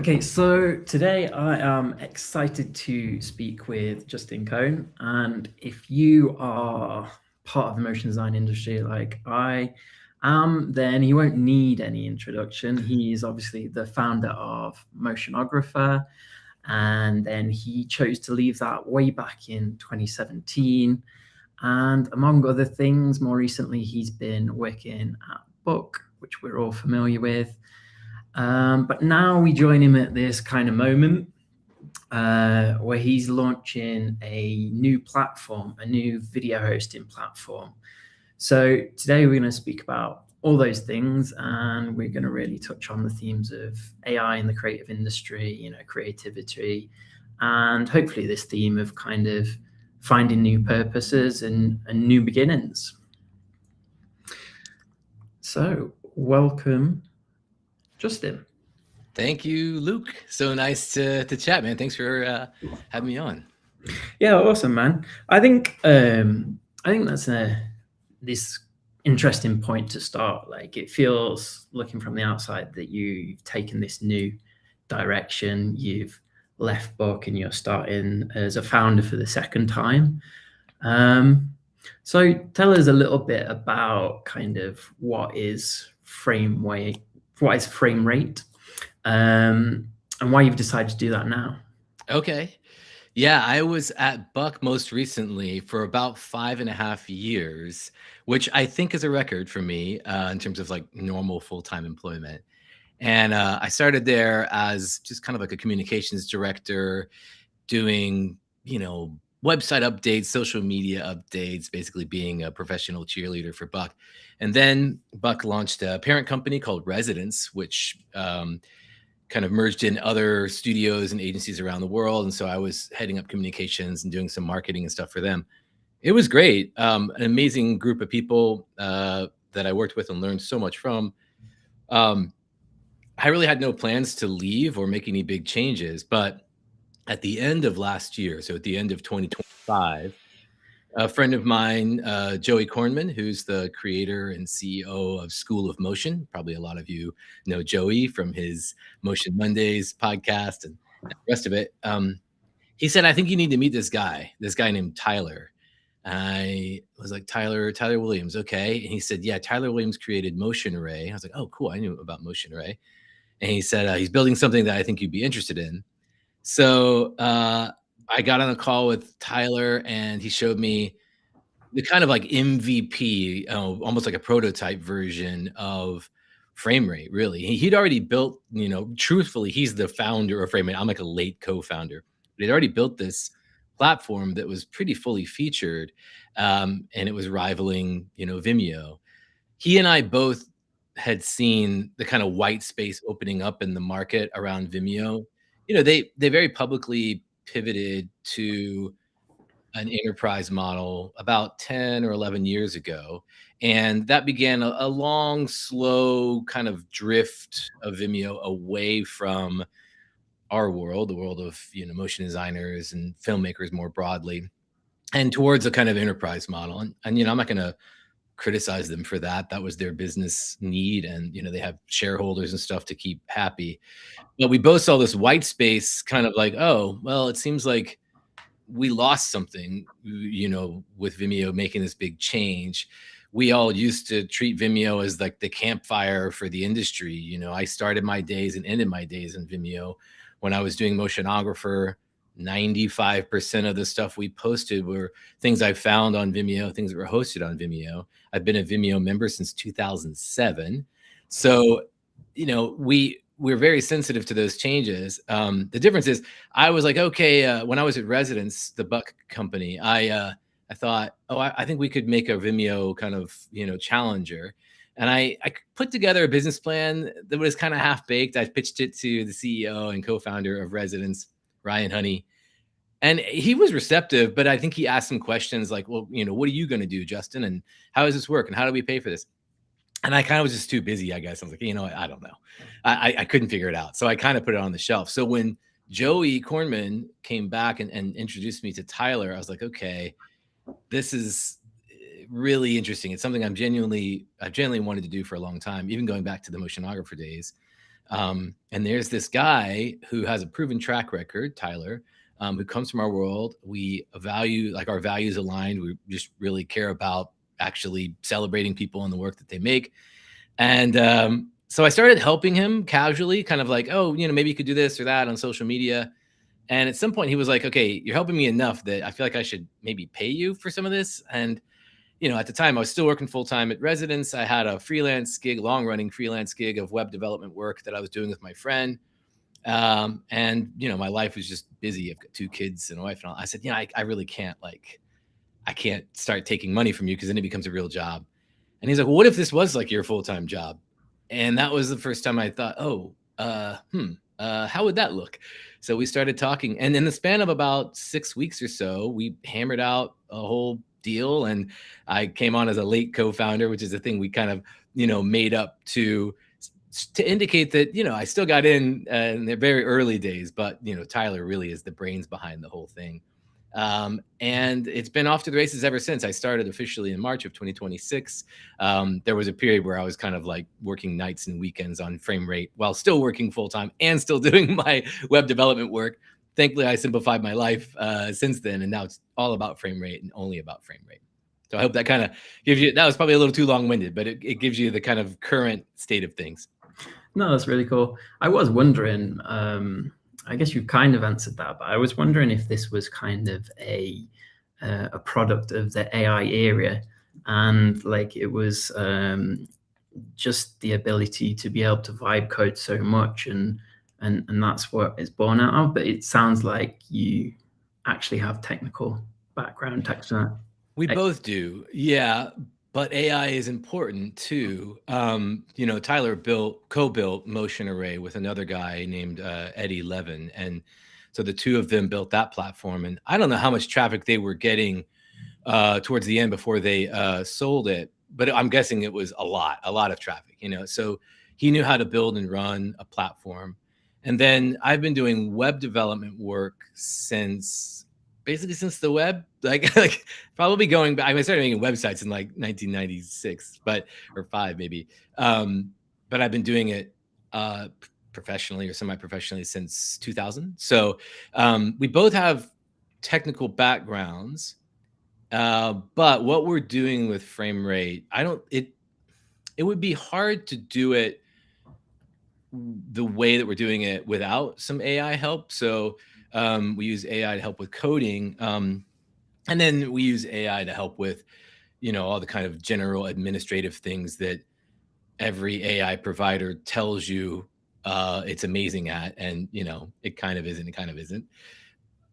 Okay, so today I am excited to speak with Justin Cohn. And if you are part of the motion design industry like I am, then he won't need any introduction. He's obviously the founder of Motionographer, and then he chose to leave that way back in 2017. And among other things, more recently, he's been working at Book, which we're all familiar with. But now we join him at this kind of moment where he's launching a new platform, a new video hosting platform. So today we're going to speak about all those things, and we're going to really touch on the themes of AI in the creative industry, creativity, and hopefully this theme of kind of finding new purposes and new beginnings. So welcome, Justin. Thank you, Luke. So nice to chat, man. Thanks for having me on. Yeah, awesome, man. I think that's this interesting point to start. Like, it feels, looking from the outside, that you've taken this new direction. You've left Book and you're starting as a founder for the second time. So tell us a little bit about kind of what is frame rate, and why you've decided to do that now. Okay. Yeah, I was at Buck most recently for about 5.5 years, which I think is a record for me in terms of like normal full-time employment. And I started there as just kind of like a communications director, doing, website updates, social media updates, basically being a professional cheerleader for Buck. And then Buck launched a parent company called Residence, which kind of merged in other studios and agencies around the world. And so I was heading up communications and doing some marketing and stuff for them. It was great. An amazing group of people that I worked with and learned so much from. Um, I really had no plans to leave or make any big changes, but at the end of last year, so at the end of 2025, a friend of mine, Joey Kornman, who's the creator and CEO of School of Motion. Probably a lot of you know Joey from his Motion Mondays podcast and the rest of it. He said, I think you need to meet this guy named Tyler. I was like, Tyler Williams. Okay. And he said, yeah, Tyler Williams created Motion Array. I was like, oh, cool. I knew about Motion Array. And he said, he's building something that I think you'd be interested in. So I got on a call with Tyler and he showed me the kind of like MVP, almost like a prototype version of frame rate, really. He'd already built, truthfully, he's the founder of frame rate. I'm like a late co-founder, but he'd already built this platform that was pretty fully featured. And it was rivaling, Vimeo. He and I both had seen the kind of white space opening up in the market around Vimeo. They very publicly pivoted to an enterprise model about 10 or 11 years ago. And that began a long, slow kind of drift of Vimeo away from our world, the world of motion designers and filmmakers more broadly, and towards a kind of enterprise model. And I'm not going to criticize them for that. That was their business need, and they have shareholders and stuff to keep happy. But we both saw this white space, kind of like, oh, well, it seems like we lost something, with Vimeo making this big change. We all used to treat Vimeo as like the campfire for the industry. I started my days and ended my days in Vimeo. When I was doing Motionographer, 95% of the stuff we posted were things I found on Vimeo, things that were hosted on Vimeo. I've been a Vimeo member since 2007. So, we're very sensitive to those changes. The difference is I was like, okay, when I was at Residence, the Buck company, I thought, oh, I think we could make a Vimeo kind of, challenger. And I put together a business plan that was kind of half baked. I pitched it to the CEO and co-founder of Residence, Ryan Honey. And he was receptive, but I think he asked some questions like, well, what are you going to do, Justin? And how does this work? And how do we pay for this? And I kind of was just too busy, I guess. I was like, I don't know. I couldn't figure it out. So I kind of put it on the shelf. So when Joey Kornman came back and introduced me to Tyler, I was like, okay, this is really interesting. It's something I've genuinely wanted to do for a long time, even going back to the Motionographer days. And there's this guy who has a proven track record, Tyler, who comes from our world. We value, like, our values aligned. We just really care about actually celebrating people and the work that they make. And so I started helping him casually, kind of like, oh, maybe you could do this or that on social media. And at some point he was like, okay, you're helping me enough that I feel like I should maybe pay you for some of this. And at the time I was still working full time at residence. I had a freelance gig, long running freelance gig of web development work that I was doing with my friend. And my life was just busy. I've got 2 kids and a wife and all. I said, I really can't, I can't start taking money from you, because then it becomes a real job. And he's like, well, what if this was like your full-time job? And that was the first time I thought, oh, how would that look? So we started talking, and in the span of about 6 weeks or so, we hammered out a whole deal. And I came on as a late co-founder, which is a thing we kind of, made up to indicate that, I still got in the very early days, but, Tyler really is the brains behind the whole thing. And it's been off to the races ever since. I started officially in March of 2026. There was a period where I was kind of like working nights and weekends on Frame Rate while still working full time and still doing my web development work. Thankfully, I simplified my life since then, and now it's all about Frame Rate and only about Frame Rate. So I hope that kind of gives you, that was probably a little too long-winded, but it gives you the kind of current state of things. No, that's really cool. I was wondering, I guess you've kind of answered that, but I was wondering if this was kind of a product of the AI era, and like it was just the ability to be able to vibe code so much, and that's what it's born out of. But it sounds like you actually have technical background, We both do, yeah. But AI is important too. Tyler co-built Motion Array with another guy named aThe, and so the two of them built that platform. And I don't know how much traffic they were getting towards the end before they sold it, but I'm guessing it was a lot of traffic. So he knew how to build and run a platform. And then I've been doing web development work basically since the web, like probably going back. I started making websites in like 1996, or 5 maybe. But I've been doing it professionally or semi-professionally since 2000. So we both have technical backgrounds, but what we're doing with Frame Rate, it would be hard to do it the way that we're doing it without some AI help. So we use AI to help with coding. And then we use AI to help with, all the kind of general administrative things that every AI provider tells you it's amazing at. And, it kind of isn't, it kind of isn't.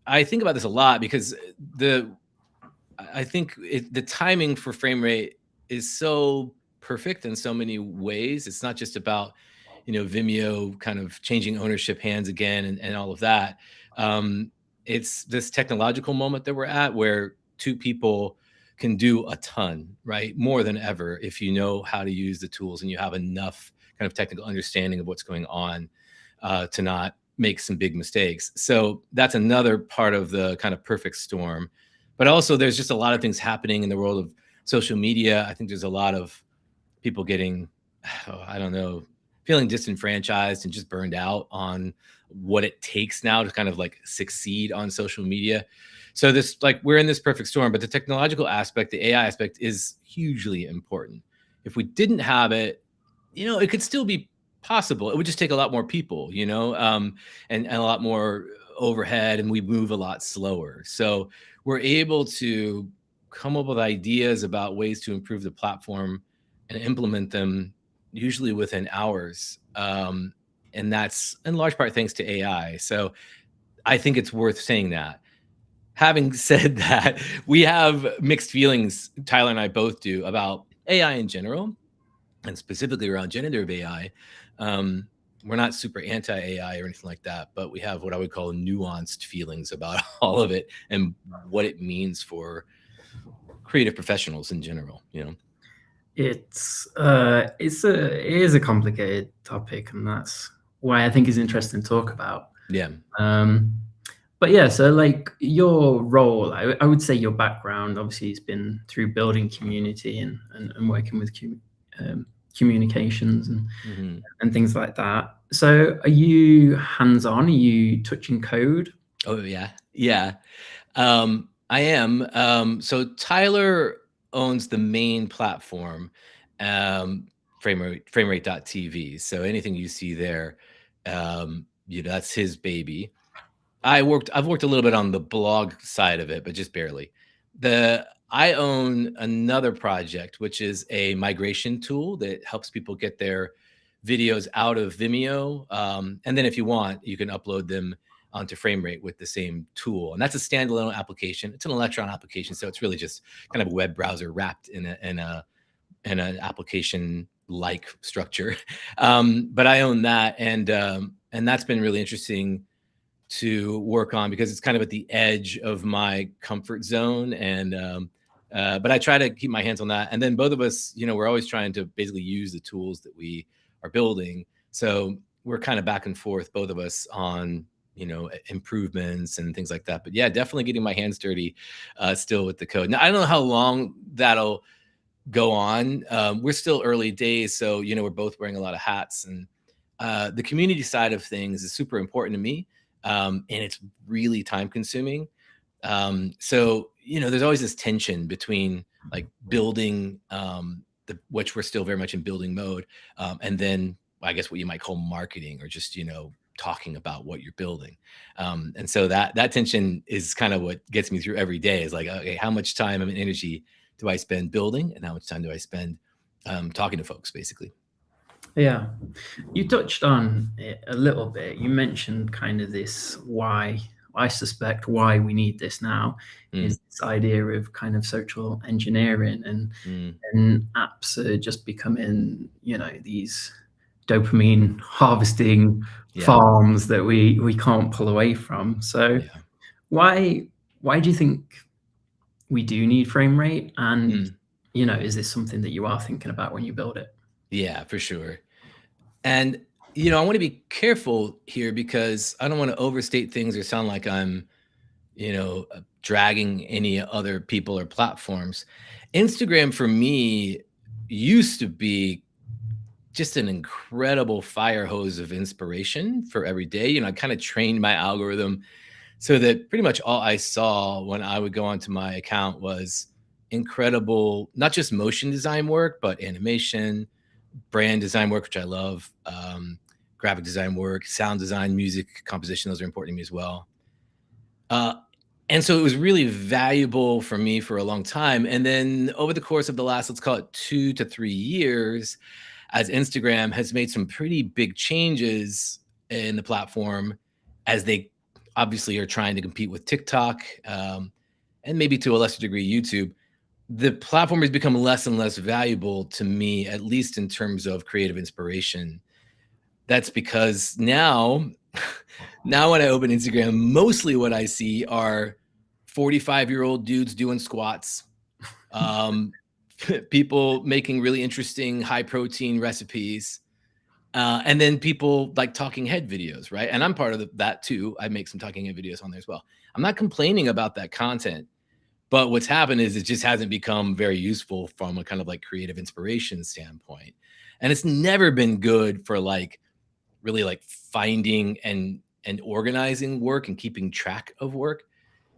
I think about this a lot because I think the timing for Frame Rate is so perfect in so many ways. It's not just about, Vimeo kind of changing ownership hands again and all of that. It's this technological moment that we're at where 2 people can do a ton, right? More than ever, if you know how to use the tools and you have enough kind of technical understanding of what's going on to not make some big mistakes. So that's another part of the kind of perfect storm. But also there's just a lot of things happening in the world of social media. I think there's a lot of people getting, I don't know, feeling disenfranchised and just burned out on what it takes now to kind of like succeed on social media. So this, like, we're in this perfect storm, but the technological aspect, the AI aspect is hugely important. If we didn't have it, it could still be possible. It would just take a lot more people, and a lot more overhead, and we move a lot slower. So we're able to come up with ideas about ways to improve the platform and implement them usually within hours. And that's in large part thanks to AI. So I think it's worth saying that. Having said that, we have mixed feelings, Tyler and I both do, about AI in general, and specifically around generative AI. We're not super anti-AI or anything like that, but we have what I would call nuanced feelings about all of it and what it means for creative professionals in general, It is a complicated topic, and that's why I think it's interesting to talk about. Yeah. But yeah, so like your role, I would say your background obviously has been through building community and working with communications and things like that. So are you hands-on? Are you touching code? Oh yeah, yeah. I am. So Tyler owns the main platform, framerate.tv. So anything you see there, that's his baby. I've worked a little bit on the blog side of it, but just barely. I own another project, which is a migration tool that helps people get their videos out of Vimeo. And then if you want, you can upload them onto Framerate with the same tool. And that's a standalone application. It's an Electron application. So it's really just kind of a web browser wrapped in an application like structure. But I own that. And that's been really interesting to work on because it's kind of at the edge of my comfort zone. But I try to keep my hands on that. And then both of us, we're always trying to basically use the tools that we are building. So we're kind of back and forth, both of us, on improvements and things like that. But yeah, definitely getting my hands dirty still with the code. Now I don't know how long that'll go on. We're still early days, so we're both wearing a lot of hats, and the community side of things is super important to me, and it's really time consuming. So there's always this tension between like building, which we're still very much in building mode, and then I guess what you might call marketing, or just talking about what you're building. And so that tension is kind of what gets me through every day. Is like, okay, how much time and energy do I spend building, and how much time do I spend talking to folks, basically? Yeah. You touched on it a little bit. You mentioned kind of this why, I suspect why we need this now is this idea of kind of social engineering, and apps are just becoming, these dopamine harvesting farms that we can't pull away from. So Yeah. why do you think we do need frame rate? And is this something that you are thinking about when you build it? Yeah, for sure. And I want to be careful here because I don't want to overstate things or sound like I'm dragging any other people or platforms. Instagram for me used to be just an incredible fire hose of inspiration for every day. I kind of trained my algorithm so that pretty much all I saw when I would go onto my account was incredible, not just motion design work, but animation, brand design work, which I love, graphic design work, sound design, music composition. Those are important to me as well. And so it was really valuable for me for a long time. And then over the course of the last, let's call it 2 to 3 years, as Instagram has made some pretty big changes in the platform, as they obviously are trying to compete with TikTok, and maybe to a lesser degree YouTube, the platform has become less and less valuable to me, at least in terms of creative inspiration. That's because now now when I open Instagram, mostly what I see are 45-year-old dudes doing squats, people making really interesting high protein recipes, and then people like talking head videos, right? And I'm part of that too. I make some talking head videos on there as well. I'm not complaining about that content, but what's happened is it just hasn't become very useful from a kind of like creative inspiration standpoint. And it's never been good for like really like finding and organizing work and keeping track of work.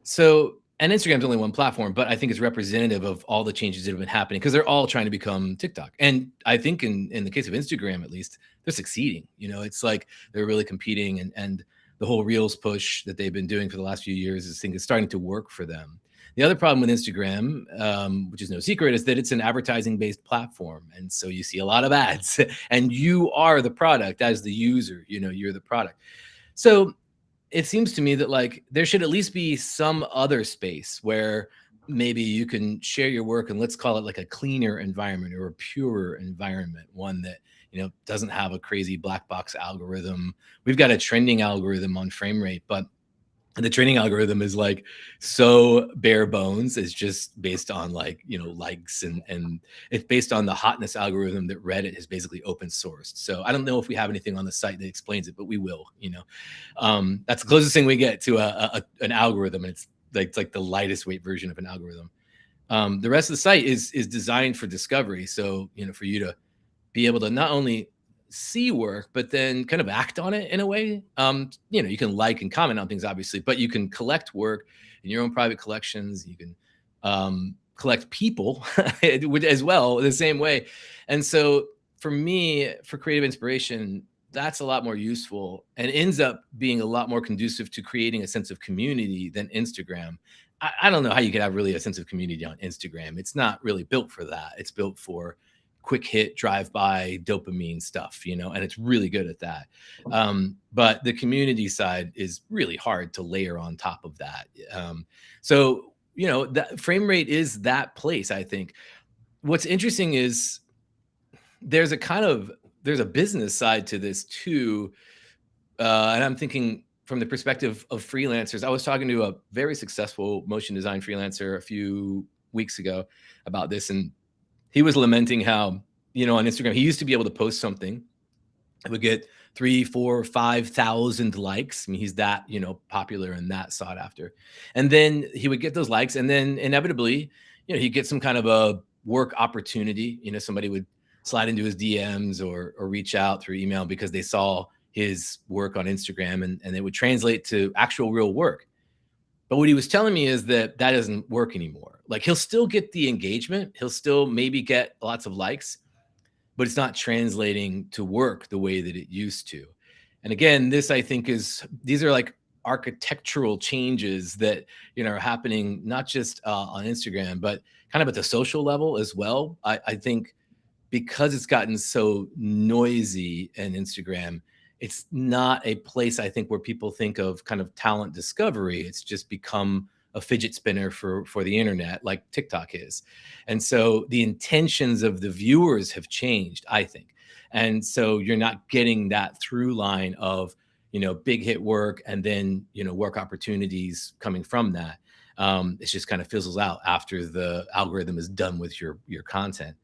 So, and Instagram's only one platform, but I think it's representative of all the changes that have been happening because they're all trying to become TikTok. And I think in the case of Instagram, at least, they're succeeding. It's like they're really competing, and the whole Reels push that they've been doing for the last few years is starting to work for them. The other problem with Instagram, which is no secret, is that it's an advertising-based platform. And so you see a lot of ads and you are the product as the user, you're the product. So it seems to me that like there should at least be some other space where maybe you can share your work, and let's call it like a cleaner environment or a purer environment, one that doesn't have a crazy black box algorithm. We've got a trending algorithm on Framerate, but the training algorithm is like so bare bones. It's just based on like likes, and it's based on the hotness algorithm that Reddit has basically open sourced. So I don't know if we have anything on the site that explains it, but we will. That's the closest thing we get to an algorithm, and it's like the lightest weight version of an algorithm. The rest of the site is designed for discovery. So for you to be able to not only see work, but then kind of act on it in a way. You can like and comment on things, obviously, but you can collect work in your own private collections. You can collect people as well the same way. And so for me, for creative inspiration, that's a lot more useful and ends up being a lot more conducive to creating a sense of community than Instagram. I don't know how you could have really a sense of community on Instagram. It's not really built for that. It's built for quick hit drive by dopamine stuff, and it's really good at that. But the community side is really hard to layer on top of that. So that frame rate is that place. I think what's interesting is there's a business side to this too. And I'm thinking from the perspective of freelancers. I was talking to a very successful motion design freelancer a few weeks ago about this, and he was lamenting how, on Instagram, he used to be able to post something. It would get 3, 4, 5,000 likes. I mean, he's that, popular and that sought after. And then he would get those likes, and then inevitably, he'd get some kind of a work opportunity. Somebody would slide into his DMs or reach out through email because they saw his work on Instagram, and it would translate to actual real work. But what he was telling me is that doesn't work anymore. Like, he'll still get the engagement. He'll still maybe get lots of likes, but it's not translating to work the way that it used to. And again, this, I think, these are like architectural changes that, are happening not just on Instagram, but kind of at the social level as well. I think because it's gotten so noisy in Instagram, it's not a place, I think, where people think of kind of talent discovery. It's just become a fidget spinner for the internet, like TikTok is. And so the intentions of the viewers have changed, I think. And so you're not getting that through line of, big hit work and then, work opportunities coming from that. It just kind of fizzles out after the algorithm is done with your content.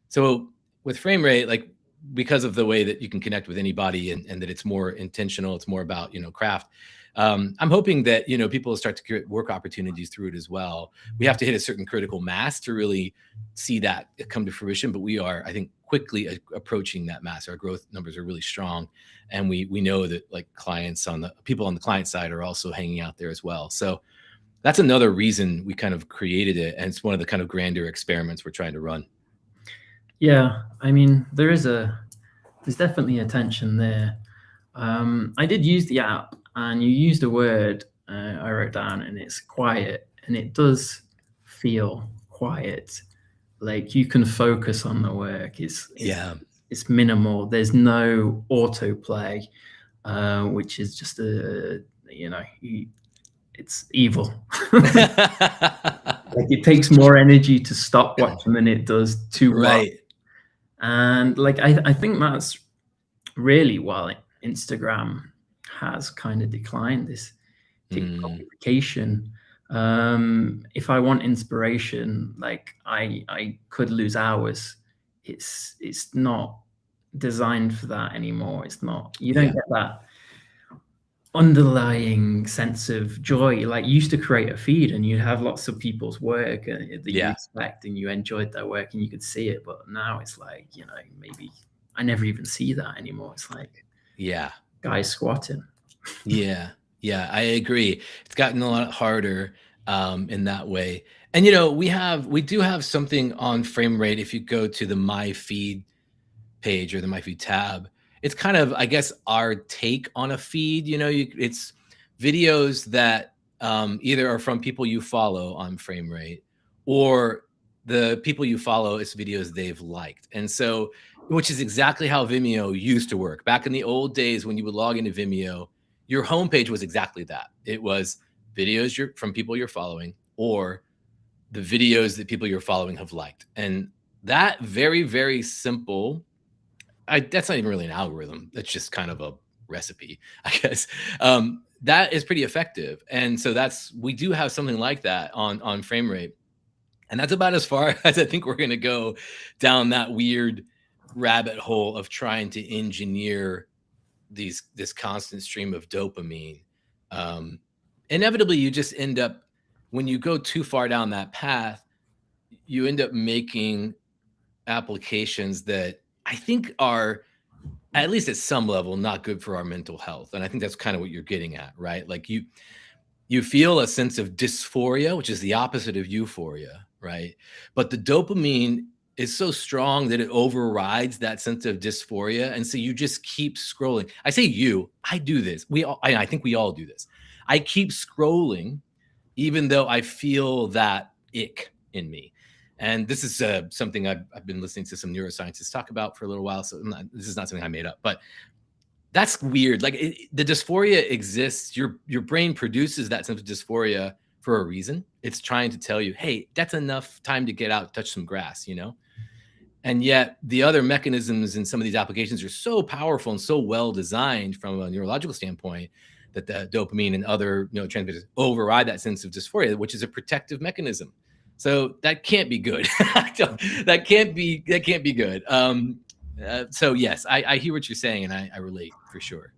So with frame rate, like, because of the way that you can connect with anybody and that it's more intentional, it's more about, craft. I'm hoping that, people will start to create work opportunities through it as well. We have to hit a certain critical mass to really see that come to fruition, but we are, I think, quickly approaching that mass. Our growth numbers are really strong. And we know that, like, people on the client side are also hanging out there as well. So that's another reason we kind of created it. And it's one of the kind of grander experiments we're trying to run. Yeah, I mean, there's definitely a tension there. I did use the app, and you used a word I wrote down, and it's quiet, and it does feel quiet. Like, you can focus on the work. It's minimal. There's no autoplay, which is just it's evil. Like, it takes more energy to stop watching than it does to watch. Right. And like, I think that's really why Instagram has kind of declined, this TikTokification. If I want inspiration, like, I could lose hours. It's not designed for that anymore. It's not. You don't get that underlying sense of joy. Like, you used to create a feed and you have lots of people's work that you respect and you enjoyed their work and you could see it. But now it's like, maybe I never even see that anymore. It's like, guys squatting. Yeah, I agree. It's gotten a lot harder in that way. And we do have something on frame rate. If you go to the My Feed page or the My Feed tab, it's kind of, I guess, our take on a feed. It's videos that either are from people you follow on frame rate, or the people you follow, it's videos they've liked. And so, which is exactly how Vimeo used to work. Back in the old days, when you would log into Vimeo, your homepage was exactly that. It was videos from people you're following, or the videos that people you're following have liked. And that very, very simple, that's not even really an algorithm. That's just kind of a recipe, I guess. That is pretty effective. And so we do have something like that on frame rate. And that's about as far as I think we're going to go down that weird rabbit hole of trying to engineer this constant stream of dopamine. Inevitably, you just end up, when you go too far down that path, you end up making applications that I think are at least at some level, not good for our mental health. And I think that's kind of what you're getting at, right? Like you feel a sense of dysphoria, which is the opposite of euphoria, right? But the dopamine is so strong that it overrides that sense of dysphoria. And so you just keep scrolling. I say you, I do this. I think we all do this. I keep scrolling, even though I feel that ick in me. And this is something I've been listening to some neuroscientists talk about for a little while. So this is not something I made up, but that's weird. Like the dysphoria exists. Your brain produces that sense of dysphoria for a reason. It's trying to tell you, hey, that's enough time to get out, touch some grass, you know? And yet the other mechanisms in some of these applications are so powerful and so well designed from a neurological standpoint that the dopamine and other neurotransmitters override that sense of dysphoria, which is a protective mechanism. So that can't be good. That can't be good. So yes, I hear what you're saying, and I relate for sure.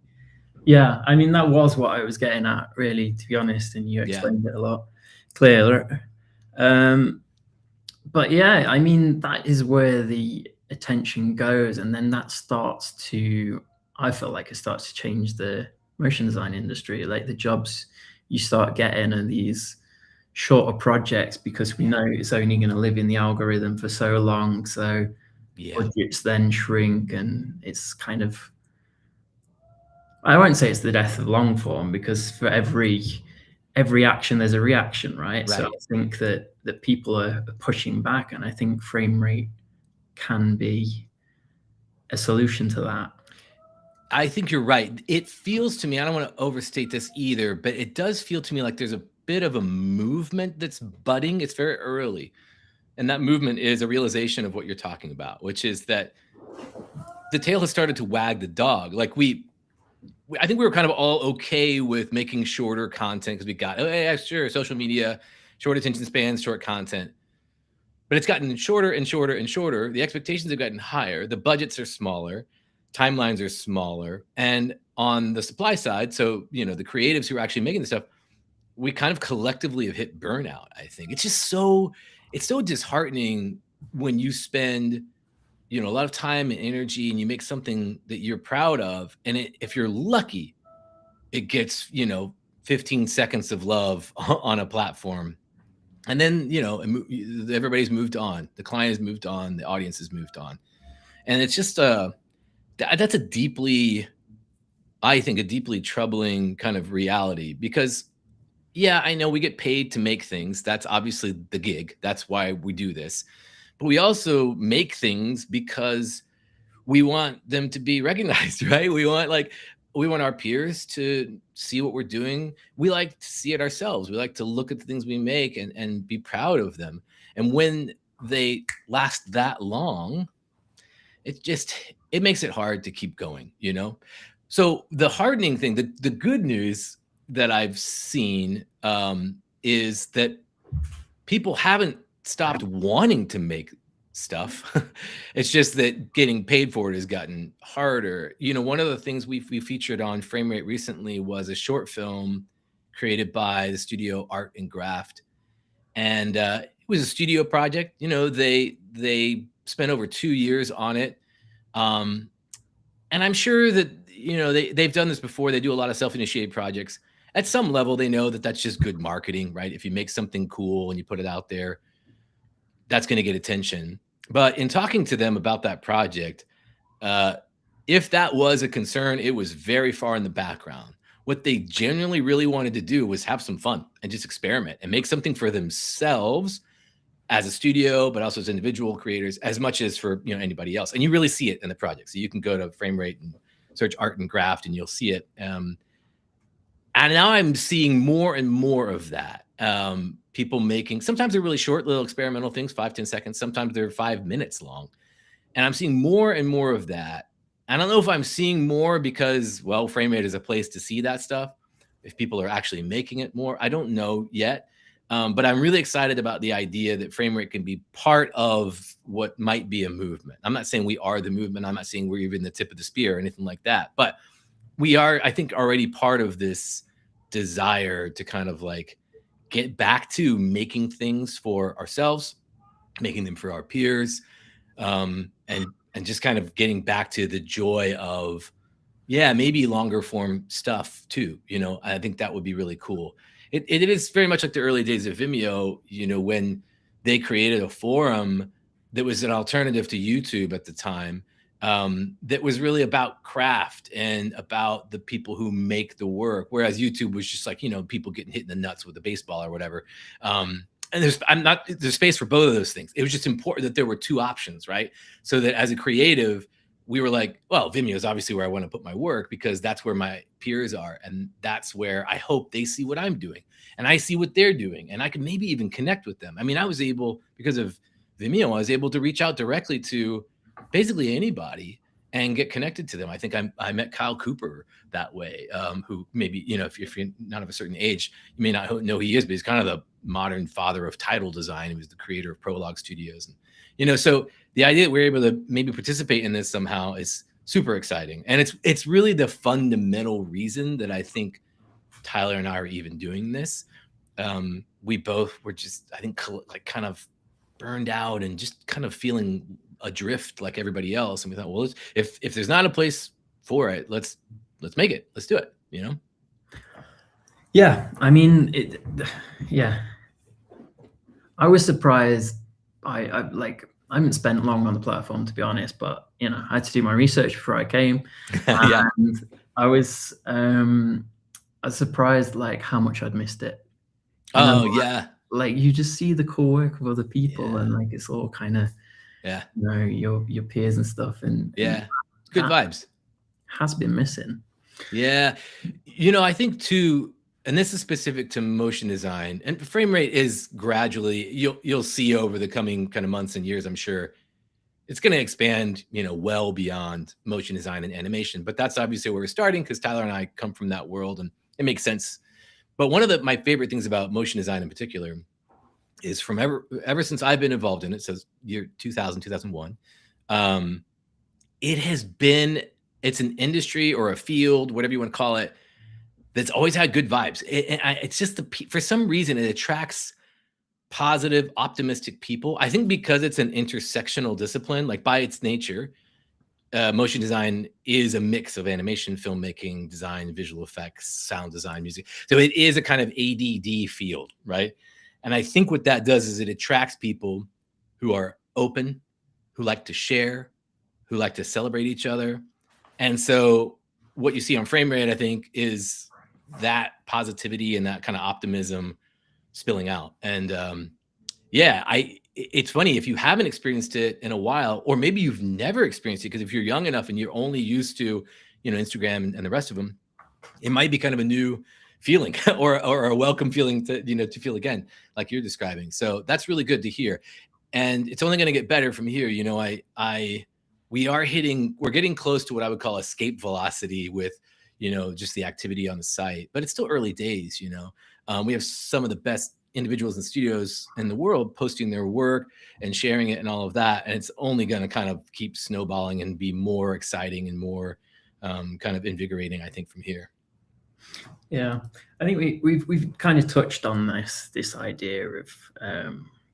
Yeah, I mean that was what I was getting at, really, to be honest, and you Yeah. explained it a lot clearer. But yeah, I mean that is where the attention goes, and then that starts to, I feel like it starts to change the motion design industry. Like the jobs you start getting are these shorter projects because we know it's only going to live in the algorithm for so long. So Yeah. budgets then shrink, and it's kind of, I won't say it's the death of long form because for every action there's a reaction, right? So Right. I think that people are pushing back, and I think frame rate can be a solution to that. I think you're right. It feels to me, I don't want to overstate this either, but it does feel to me like there's a bit of a movement that's budding. It's very early. And that movement is a realization of what you're talking about, which is that the tail has started to wag the dog. Like I think we were kind of all okay with making shorter content because we got, oh, yeah, sure, social media, short attention spans, short content. But it's gotten shorter and shorter and shorter. The expectations have gotten higher. The budgets are smaller. Timelines are smaller. And on the supply side, so, the creatives who are actually making the stuff, we kind of collectively have hit burnout, I think. It's so disheartening when you spend, a lot of time and energy and you make something that you're proud of. And if you're lucky, it gets, 15 seconds of love on a platform. And then, everybody's moved on. The client has moved on. The audience has moved on. And it's just, that's I think, a deeply troubling kind of reality because, yeah, I know we get paid to make things. That's obviously the gig. That's why we do this. But we also make things because we want them to be recognized, right? We want our peers to see what we're doing. We like to see it ourselves. We like to look at the things we make and be proud of them. And when they last that long, it makes it hard to keep going, So the hardening thing, the good news that I've seen is that people haven't stopped wanting to make stuff. It's just that getting paid for it has gotten harder. One of the things we featured on Frame Rate recently was a short film created by the studio Art and Graft, and it was a studio project. They spent over 2 years on it, and I'm sure that they've done this before. They do a lot of self-initiated projects. At some level, they know that that's just good marketing, right? If you make something cool and you put it out there, that's going to get attention. But in talking to them about that project, if that was a concern, it was very far in the background. What they genuinely really wanted to do was have some fun and just experiment and make something for themselves as a studio, but also as individual creators, as much as for anybody else. And you really see it in the project. So you can go to Frame Rate and search Art and Graft, and you'll see it. And now I'm seeing more and more of that. People making, sometimes they're really short little experimental things, 5-10 seconds. Sometimes they're 5 minutes long. And I'm seeing more and more of that. I don't know if I'm seeing more because, well, Frame Rate is a place to see that stuff. If people are actually making it more, I don't know yet. But I'm really excited about the idea that Frame Rate can be part of what might be a movement. I'm not saying we are the movement. I'm not saying we're even the tip of the spear or anything like that. But we are, I think, already part of this desire to kind of like get back to making things for ourselves, making them for our peers, and and just kind of getting back to the joy of, yeah, maybe longer form stuff too. I think that would be really cool. It is very much like the early days of Vimeo, when they created a forum that was an alternative to YouTube at the time, that was really about craft and about the people who make the work, whereas YouTube was just like, people getting hit in the nuts with a baseball or whatever. And there's space for both of those things. It was just important that there were two options, right? So that as a creative, we were like, well, Vimeo is obviously where I want to put my work because that's where my peers are. And that's where I hope they see what I'm doing and I see what they're doing. And I can maybe even connect with them. I mean, I was able, because of Vimeo, I was able to reach out directly to basically anybody and get connected to them. I think I met Kyle Cooper that way, who maybe, if you're not of a certain age, you may not know who he is, but he's kind of the modern father of title design. He was the creator of Prologue Studios. And, so the idea that we're able to maybe participate in this somehow is super exciting. And it's really the fundamental reason that I think Tyler and I are even doing this. We both were just, I think, like kind of burned out and just kind of feeling adrift like everybody else. And we thought, well, if there's not a place for it, let's make it. Let's do it, Yeah, I mean, yeah. I was surprised. I haven't spent long on the platform, to be honest, but I had to do my research before I came. Yeah. And I was surprised like how much I'd missed it. Oh, yeah. Like you just see the cool work of other people, Yeah. and like it's all kind of your peers and stuff, and good vibes. Has been missing. Yeah, I think too, and this is specific to motion design, and frame rate is gradually, you'll see over the coming kind of months and years, I'm sure it's going to expand, well beyond motion design and animation. But that's obviously where we're starting because Tyler and I come from that world, and it makes sense. But one of my favorite things about motion design in particular is from ever since I've been involved in it, so year 2000, 2001, it's an industry or a field, whatever you want to call it, that's always had good vibes. It's just for some reason, it attracts positive, optimistic people. I think because it's an intersectional discipline, like by its nature, motion design is a mix of animation, filmmaking, design, visual effects, sound design, music. So it is a kind of ADD field, right? And I think what that does is it attracts people who are open, who like to share, who like to celebrate each other. And so what you see on frame rate, I think, is that positivity and that kind of optimism spilling out. And it's funny, if you haven't experienced it in a while, or maybe you've never experienced it, because if you're young enough and you're only used to, Instagram and the rest of them, it might be kind of a new feeling or a welcome feeling to feel again, like you're describing. So that's really good to hear. And it's only going to get better from here. We're getting close to what I would call escape velocity with, just the activity on the site, but it's still early days. We have some of the best individuals and studios in the world posting their work and sharing it and all of that. And it's only going to kind of keep snowballing and be more exciting and more kind of invigorating, I think, from here. Yeah, I think we've kind of touched on this idea of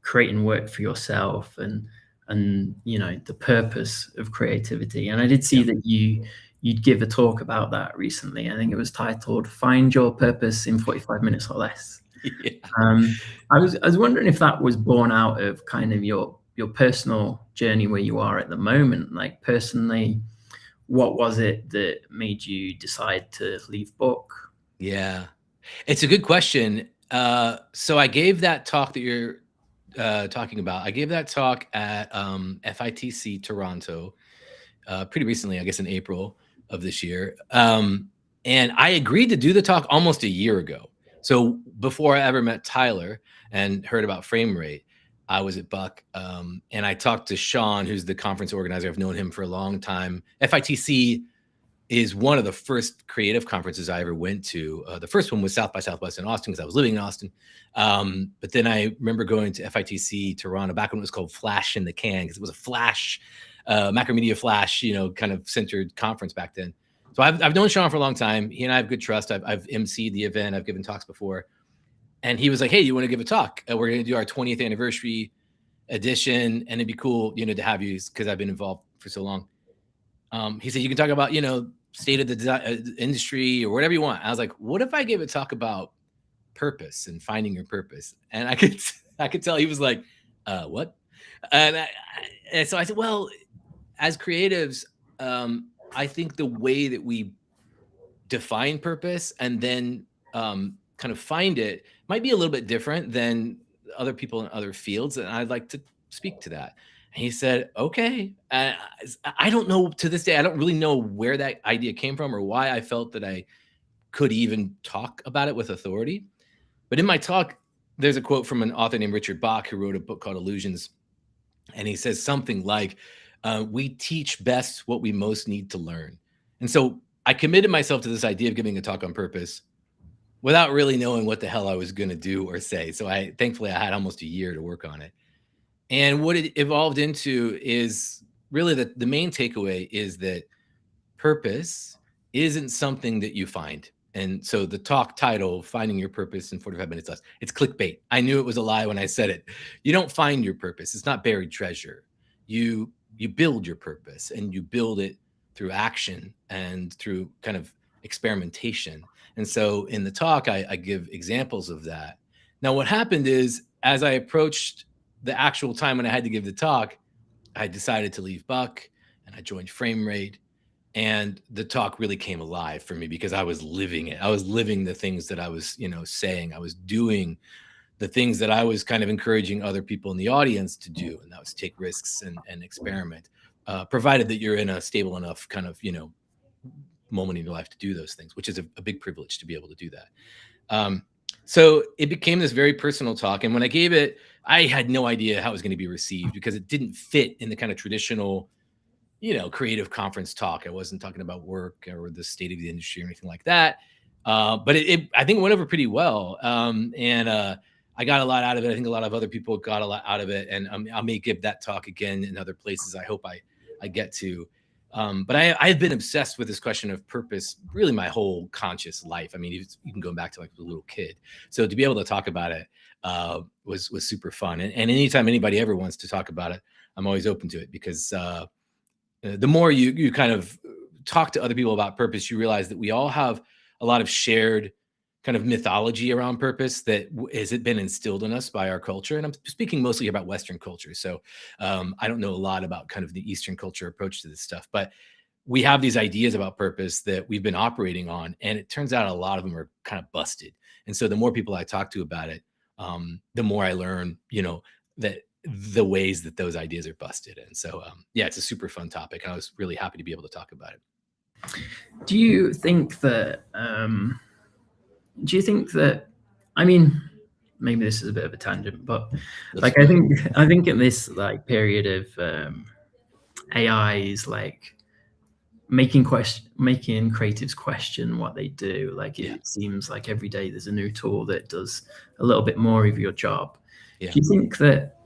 creating work for yourself and the purpose of creativity. And I did see that you'd give a talk about that recently. I think it was titled "Find Your Purpose in 45 Minutes or Less." Yeah. I was wondering if that was born out of kind of your personal journey where you are at the moment. Like personally, what was it that made you decide to leave book? Yeah, it's a good question. So I gave that talk that you're talking about. I gave that talk at FITC Toronto pretty recently, I guess in April of this year. And I agreed to do the talk almost a year ago. So before I ever met Tyler and heard about frame rate, I was at Buck, and I talked to Sean, who's the conference organizer. I've known him for a long time. FITC is one of the first creative conferences I ever went to. The first one was South by Southwest in Austin because I was living in Austin. But then I remember going to FITC Toronto back when it was called Flash in the Can, because it was a Flash, Macromedia Flash, kind of centered conference back then. So I've known Sean for a long time. He and I have good trust. I've emceed the event. I've given talks before. And he was like, hey, you want to give a talk? We're going to do our 20th anniversary edition. And it'd be cool, to have you, because I've been involved for so long. He said, you can talk about, state of the industry or whatever you want. I was like, what if I gave a talk about purpose and finding your purpose? And I could tell he was like, what? And so I said, well, as creatives, I think the way that we define purpose and then kind of find it might be a little bit different than other people in other fields. And I'd like to speak to that. And he said, okay. I don't know, to this day, I don't really know where that idea came from or why I felt that I could even talk about it with authority. But in my talk, there's a quote from an author named Richard Bach who wrote a book called Illusions. And he says something like, we teach best what we most need to learn. And so I committed myself to this idea of giving a talk on purpose without really knowing what the hell I was going to do or say. So thankfully I had almost a year to work on it. And what it evolved into is really the main takeaway is that purpose isn't something that you find. And so the talk title, Finding Your Purpose in 45 Minutes Less, it's clickbait. I knew it was a lie when I said it. You don't find your purpose. It's not buried treasure. You build your purpose, and you build it through action and through kind of experimentation. And so in the talk, I give examples of that. Now, what happened is, as I approached the actual time when I had to give the talk, I decided to leave Buck and I joined Frame Rate. And the talk really came alive for me because I was living it. I was living the things that I was, saying. I was doing the things that I was kind of encouraging other people in the audience to do. And that was take risks and experiment, provided that you're in a stable enough kind of, moment in your life to do those things, which is a big privilege to be able to do that. So it became this very personal talk. And when I gave it, I had no idea how it was going to be received because it didn't fit in the kind of traditional, creative conference talk. I wasn't talking about work or the state of the industry or anything like that. But I think it went over pretty well. And I got a lot out of it. I think a lot of other people got a lot out of it. And I may give that talk again in other places. I hope I get to. But I've been obsessed with this question of purpose really my whole conscious life. I mean, you can go back to like a little kid. So to be able to talk about it was super fun. And anytime anybody ever wants to talk about it, I'm always open to it because the more you kind of talk to other people about purpose, you realize that we all have a lot of shared kind of mythology around purpose that has been instilled in us by our culture. And I'm speaking mostly about Western culture. So I don't know a lot about kind of the Eastern culture approach to this stuff, but we have these ideas about purpose that we've been operating on. And it turns out a lot of them are kind of busted. And so the more people I talk to about it, the more I learn, that the ways that those ideas are busted. And so, it's a super fun topic. And I was really happy to be able to talk about it. Do you think that, I mean, maybe this is a bit of a tangent, but I think in this like period of AI is like making creatives question what they do. Like it seems like every day there's a new tool that does a little bit more of your job. Yeah. Do you think that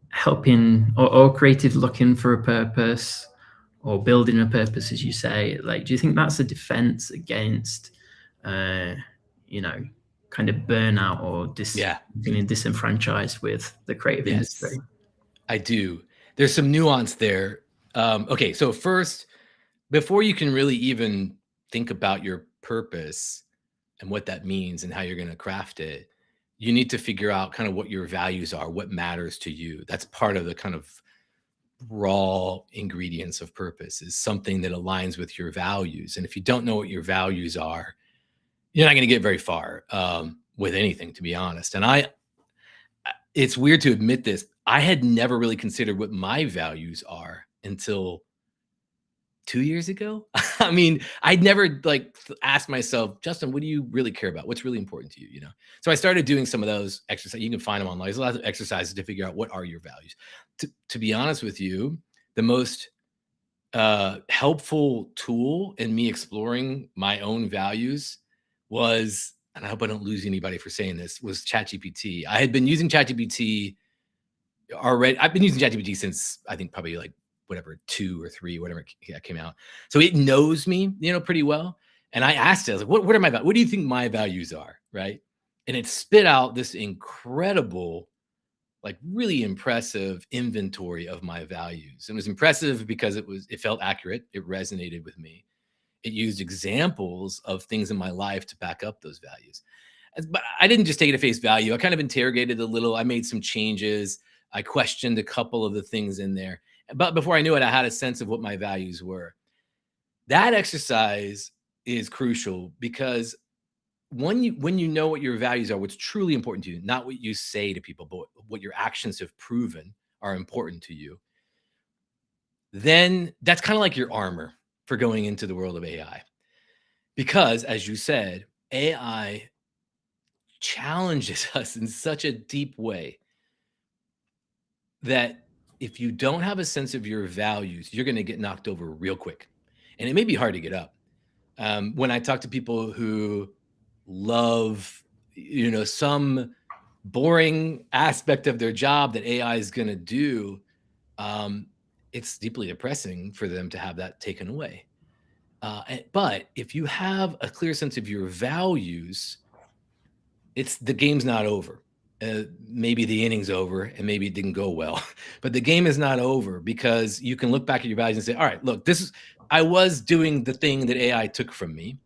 helping or creative looking for a purpose or building a purpose, as you say, like, do you think that's a defense against, kind of burnout or feeling disenfranchised with the creative industry? I do. There's some nuance there. Okay, so first, before you can really even think about your purpose and what that means and how you're going to craft it, you need to figure out kind of what your values are, what matters to you. That's part of the kind of raw ingredients of purpose, is something that aligns with your values. And if you don't know what your values are, you're not going to get very far with anything, to be honest. And it's weird to admit this, I had never really considered what my values are until 2 years ago. I mean, I'd never asked myself, Justin, what do you really care about? What's really important to you? So I started doing some of those exercises. You can find them online. There's a lot of exercises to figure out what are your values. To be honest with you, the most helpful tool in me exploring my own values was, and I hope I don't lose anybody for saying this, was ChatGPT. I had been using ChatGPT already. I've been using ChatGPT since I think probably 2 or 3, whatever came out. So it knows me, pretty well. And I asked it, I was like, what are my values? What do you think my values are? Right. And it spit out this incredible like really impressive inventory of my values. It was impressive because it felt accurate. It resonated with me. It used examples of things in my life to back up those values. But I didn't just take it at face value. I kind of interrogated a little. I made some changes. I questioned a couple of the things in there. But before I knew it, I had a sense of what my values were. That exercise is crucial because when you know what your values are, what's truly important to you, not what you say to people, but what your actions have proven are important to you, then that's kind of like your armor for going into the world of AI. Because as you said, AI challenges us in such a deep way that if you don't have a sense of your values, you're going to get knocked over real quick. And it may be hard to get up. When I talk to people who love, some boring aspect of their job that AI is going to do, it's deeply depressing for them to have that taken away. But if you have a clear sense of your values, the game's not over. Maybe the inning's over and maybe it didn't go well, but the game is not over because you can look back at your values and say, all right, look, I was doing the thing that AI took from me,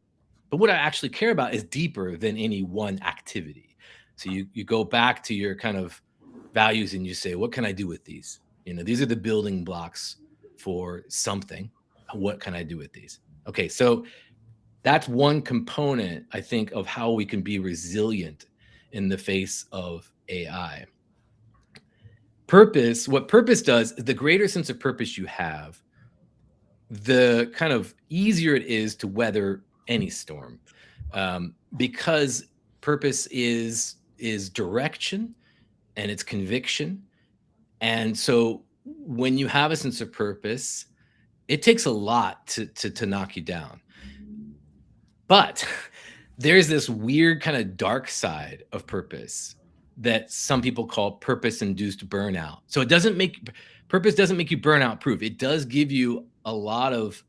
but what I actually care about is deeper than any one activity. So you go back to your kind of values and you say, what can I do with these? These are the building blocks for something. What can I do with these? Okay, so that's one component, I think, of how we can be resilient in the face of AI. What purpose does, the greater sense of purpose you have, the kind of easier it is to weather any storm, because purpose is direction and it's conviction. And so when you have a sense of purpose, it takes a lot to knock you down. But there's this weird kind of dark side of purpose that some people call purpose-induced burnout. So purpose doesn't make you burnout proof. It does give you a lot of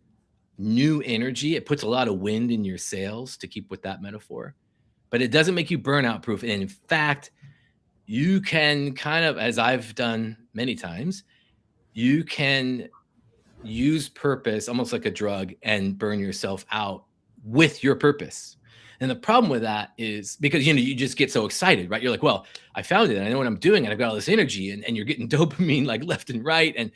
new energy. It puts a lot of wind in your sails, to keep with that metaphor, but it doesn't make you burnout proof. And in fact, you can kind of, as I've done many times, you can use purpose almost like a drug and burn yourself out with your purpose. And the problem with that is because, you just get so excited, right? You're like, well, I found it. And I know what I'm doing. And I've got all this energy and you're getting dopamine like left and right. And,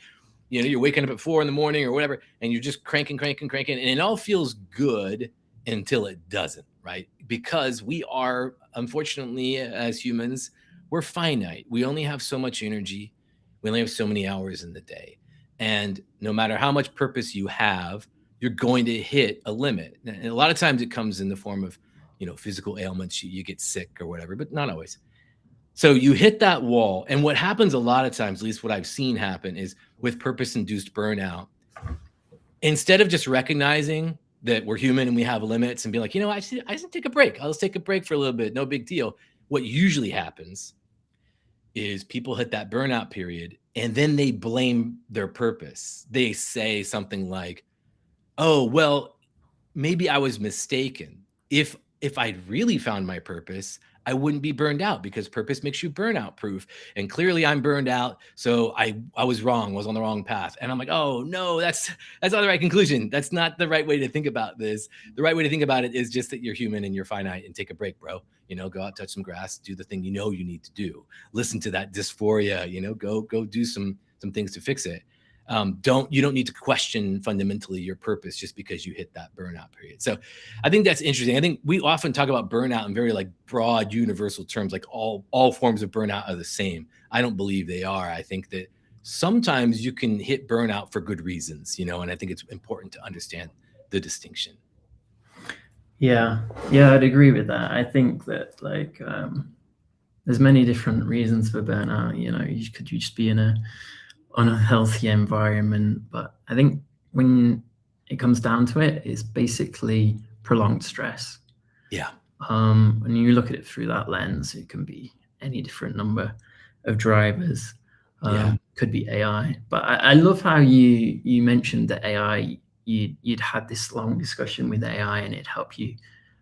you're waking up at 4 a.m. or whatever, and you're just cranking. And it all feels good until it doesn't, right? Because we are, unfortunately, as humans, we're finite. We only have so much energy. We only have so many hours in the day. And no matter how much purpose you have, you're going to hit a limit. And a lot of times it comes in the form of, physical ailments. You get sick or whatever, but not always. So you hit that wall. And what happens a lot of times, at least what I've seen happen, is with purpose-induced burnout, instead of just recognizing that we're human and we have limits and be like, I just take a break. I'll just take a break for a little bit. No big deal. What usually happens is people hit that burnout period and then they blame their purpose. They say something like, oh, well, maybe I was mistaken. If I'd really found my purpose, I wouldn't be burned out, because purpose makes you burnout proof. And clearly I'm burned out. So I was wrong, was on the wrong path. And I'm like, oh no, that's not the right conclusion. That's not the right way to think about this. The right way to think about it is just that you're human and you're finite, and take a break, bro. Go out, touch some grass, do the thing you need to do. Listen to that dysphoria, go do some things to fix it. You don't need to question fundamentally your purpose just because you hit that burnout period. So I think that's interesting. I think we often talk about burnout in very like broad universal terms, like all forms of burnout are the same. I don't believe they are. I think that sometimes you can hit burnout for good reasons, and I think it's important to understand the distinction. Yeah, I'd agree with that. I think that there's many different reasons for burnout. You could just be in a unhealthy environment, but I think when it comes down to it, it's basically prolonged stress. Yeah. When you look at it through that lens, it can be any different number of drivers. Could be AI, but I love how you mentioned that AI. You'd had this long discussion with AI, and it helped you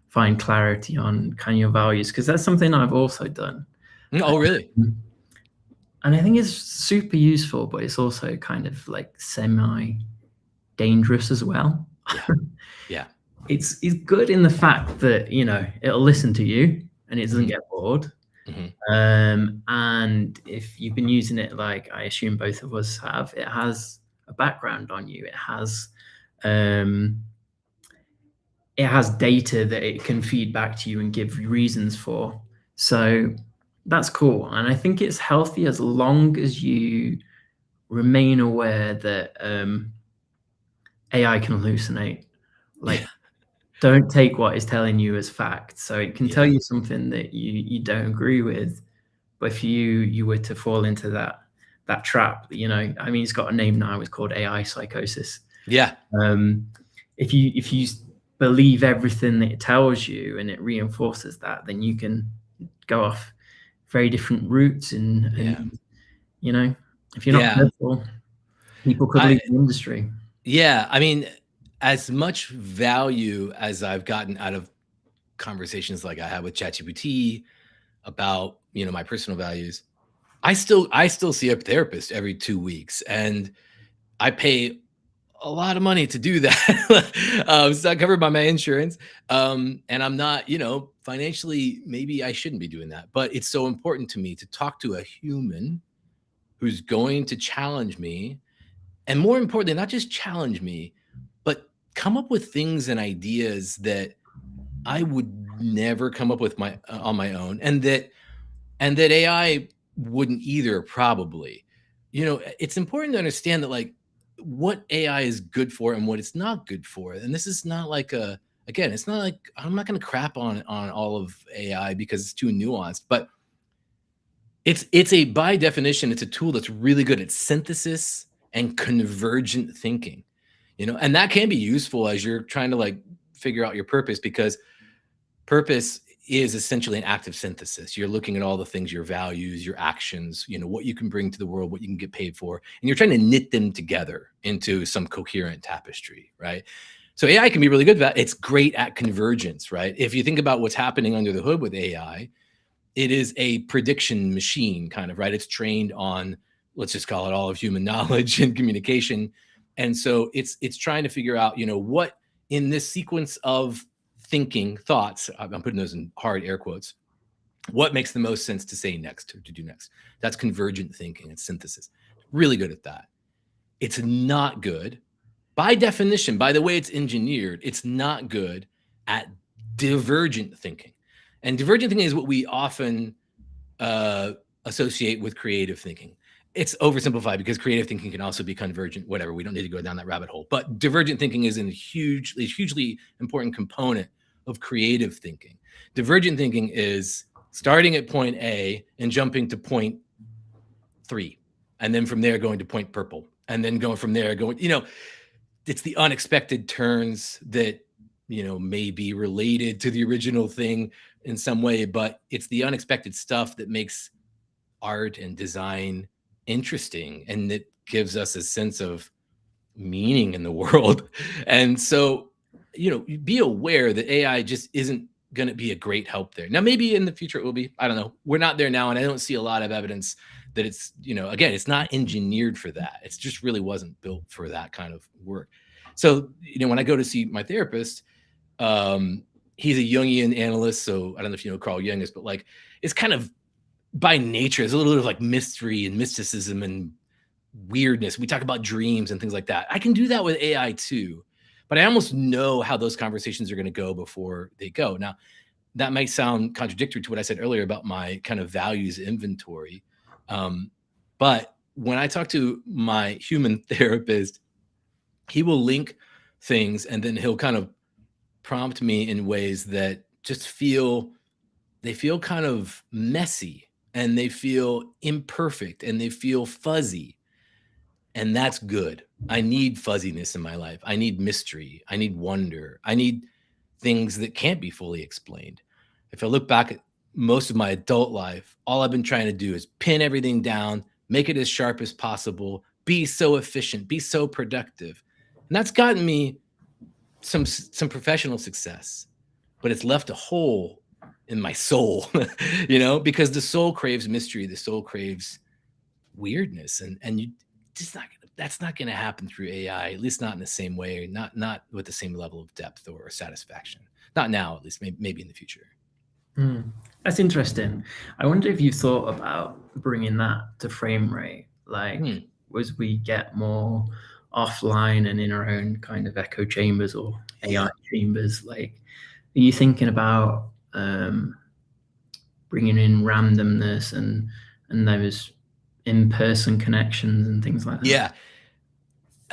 find clarity on kind of your values, because that's something I've also done. Oh, really? And I think it's super useful, but it's also kind of like semi dangerous as well. Yeah. Yeah. It's good in the fact that, you know, it'll listen to you and it doesn't Mhm. get bored. Mhm. And if you've been using it, like I assume both of us have, it has a background on you. Um, it has data that it can feed back to you and give you reasons for. So that's cool. And I think it's healthy as long as you remain aware that AI can hallucinate. Like, Yeah. don't take what it's telling you as fact. So it can tell Yeah. you something that you don't agree with. But if you were to fall into that trap, you know, I mean, it's got a name now. It's called AI psychosis. Yeah. Um, if you believe everything that it tells you and it reinforces that, then you can go off very different routes Yeah. and you know, if you're not Yeah. careful, people could I leave the industry. yeah, I mean, as much value as I've gotten out of conversations like I had with ChatGPT about, my personal values, I still see a therapist every 2 weeks, and I pay a lot of money to do that. It's not covered by my insurance, and I'm not, financially, maybe I shouldn't be doing that, but it's so important to me to talk to a human who's going to challenge me, and more importantly, not just challenge me, but come up with things and ideas that I would never come up with on my own, and that AI wouldn't either, probably. It's important to understand that, like, what AI is good for and what it's not good for. And this is not like again, it's not like I'm not going to crap on all of AI because it's too nuanced, but it's a by definition, it's a tool that's really good at synthesis and convergent thinking. And that can be useful as you're trying to, like, figure out your purpose, because purpose is essentially an active synthesis. You're looking at all the things, your values, your actions, what you can bring to the world, what you can get paid for, and you're trying to knit them together into some coherent tapestry, right? So AI can be really good at that. It's great at convergence, right? If you think about what's happening under the hood with AI, it is a prediction machine, kind of, right? It's trained on, let's just call it, all of human knowledge and communication. And so it's trying to figure out, what in this sequence of thinking thoughts, I'm putting those in hard air quotes, what makes the most sense to say next or to do next. That's convergent thinking and synthesis. Really good at that. It's not good, by definition, by the way it's engineered, it's not good at divergent thinking. And divergent thinking is what we often uh, associate with creative thinking. It's oversimplified because creative thinking can also be convergent, whatever. We don't need to go down that rabbit hole. But divergent thinking is a hugely important component of creative thinking. Divergent thinking is starting at point A and jumping to point 3, and then from there going to point purple, and then going from there, it's the unexpected turns that, may be related to the original thing in some way, but it's the unexpected stuff that makes art and design interesting, and it gives us a sense of meaning in the world. And so, be aware that AI just isn't going to be a great help there. Now, maybe in the future it will be. I don't know. We're not there now, and I don't see a lot of evidence that it's, again, it's not engineered for that. It's just really wasn't built for that kind of work. So, when I go to see my therapist, he's a Jungian analyst. So I don't know if you know Carl Jung is, but, like, it's kind of by nature, there's a little bit of, like, mystery and mysticism and weirdness. We talk about dreams and things like that. I can do that with AI too, but I almost know how those conversations are going to go before they go. Now, that might sound contradictory to what I said earlier about my kind of values inventory. But when I talk to my human therapist, he will link things and then he'll kind of prompt me in ways that just feel kind of messy, and they feel imperfect, and they feel fuzzy. And that's good. I need fuzziness in my life. I need mystery. I need wonder. I need things that can't be fully explained. If I look back at most of my adult life, all I've been trying to do is pin everything down, make it as sharp as possible, be so efficient, be so productive. And that's gotten me some professional success, but it's left a hole in my soul, because the soul craves mystery, the soul craves weirdness, and you just not that's not going to happen through AI, at least not in the same way, not with the same level of depth or satisfaction. Not now, at least. Maybe in the future. That's interesting. I wonder if you thought about bringing that to frame rate, like as we get more offline and in our own kind of echo chambers or AI chambers. Like, are you thinking about bringing in randomness and those in-person connections and things like that? Yeah.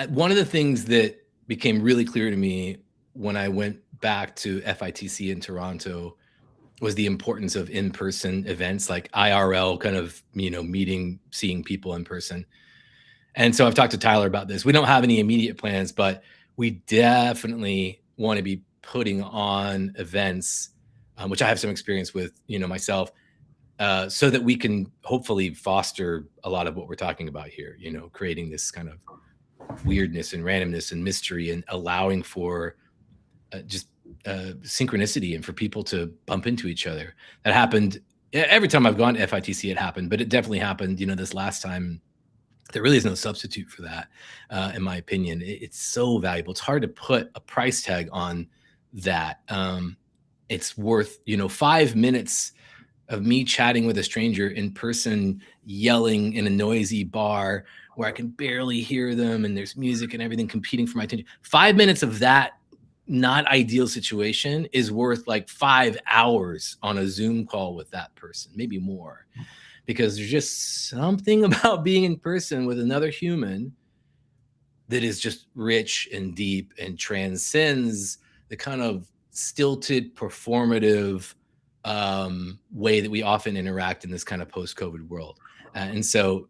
One of the things that became really clear to me when I went back to FITC in Toronto was the importance of in-person events, like IRL kind of, meeting, seeing people in person. And so I've talked to Tyler about this. We don't have any immediate plans, but we definitely want to be putting on events, which I have some experience with, myself, so that we can hopefully foster a lot of what we're talking about here, creating this kind of weirdness and randomness and mystery, and allowing for just synchronicity and for people to bump into each other. That happened every time I've gone to FITC. It happened, but it definitely happened, this last time. There really is no substitute for that, in my opinion. It's so valuable. It's hard to put a price tag on that. It's worth, 5 minutes of me chatting with a stranger in person, yelling in a noisy bar where I can barely hear them and there's music and everything competing for my attention. 5 minutes of that not ideal situation is worth like 5 hours on a Zoom call with that person, maybe more, because there's just something about being in person with another human that is just rich and deep and transcends the kind of stilted, performative way that we often interact in this kind of post-COVID world. And so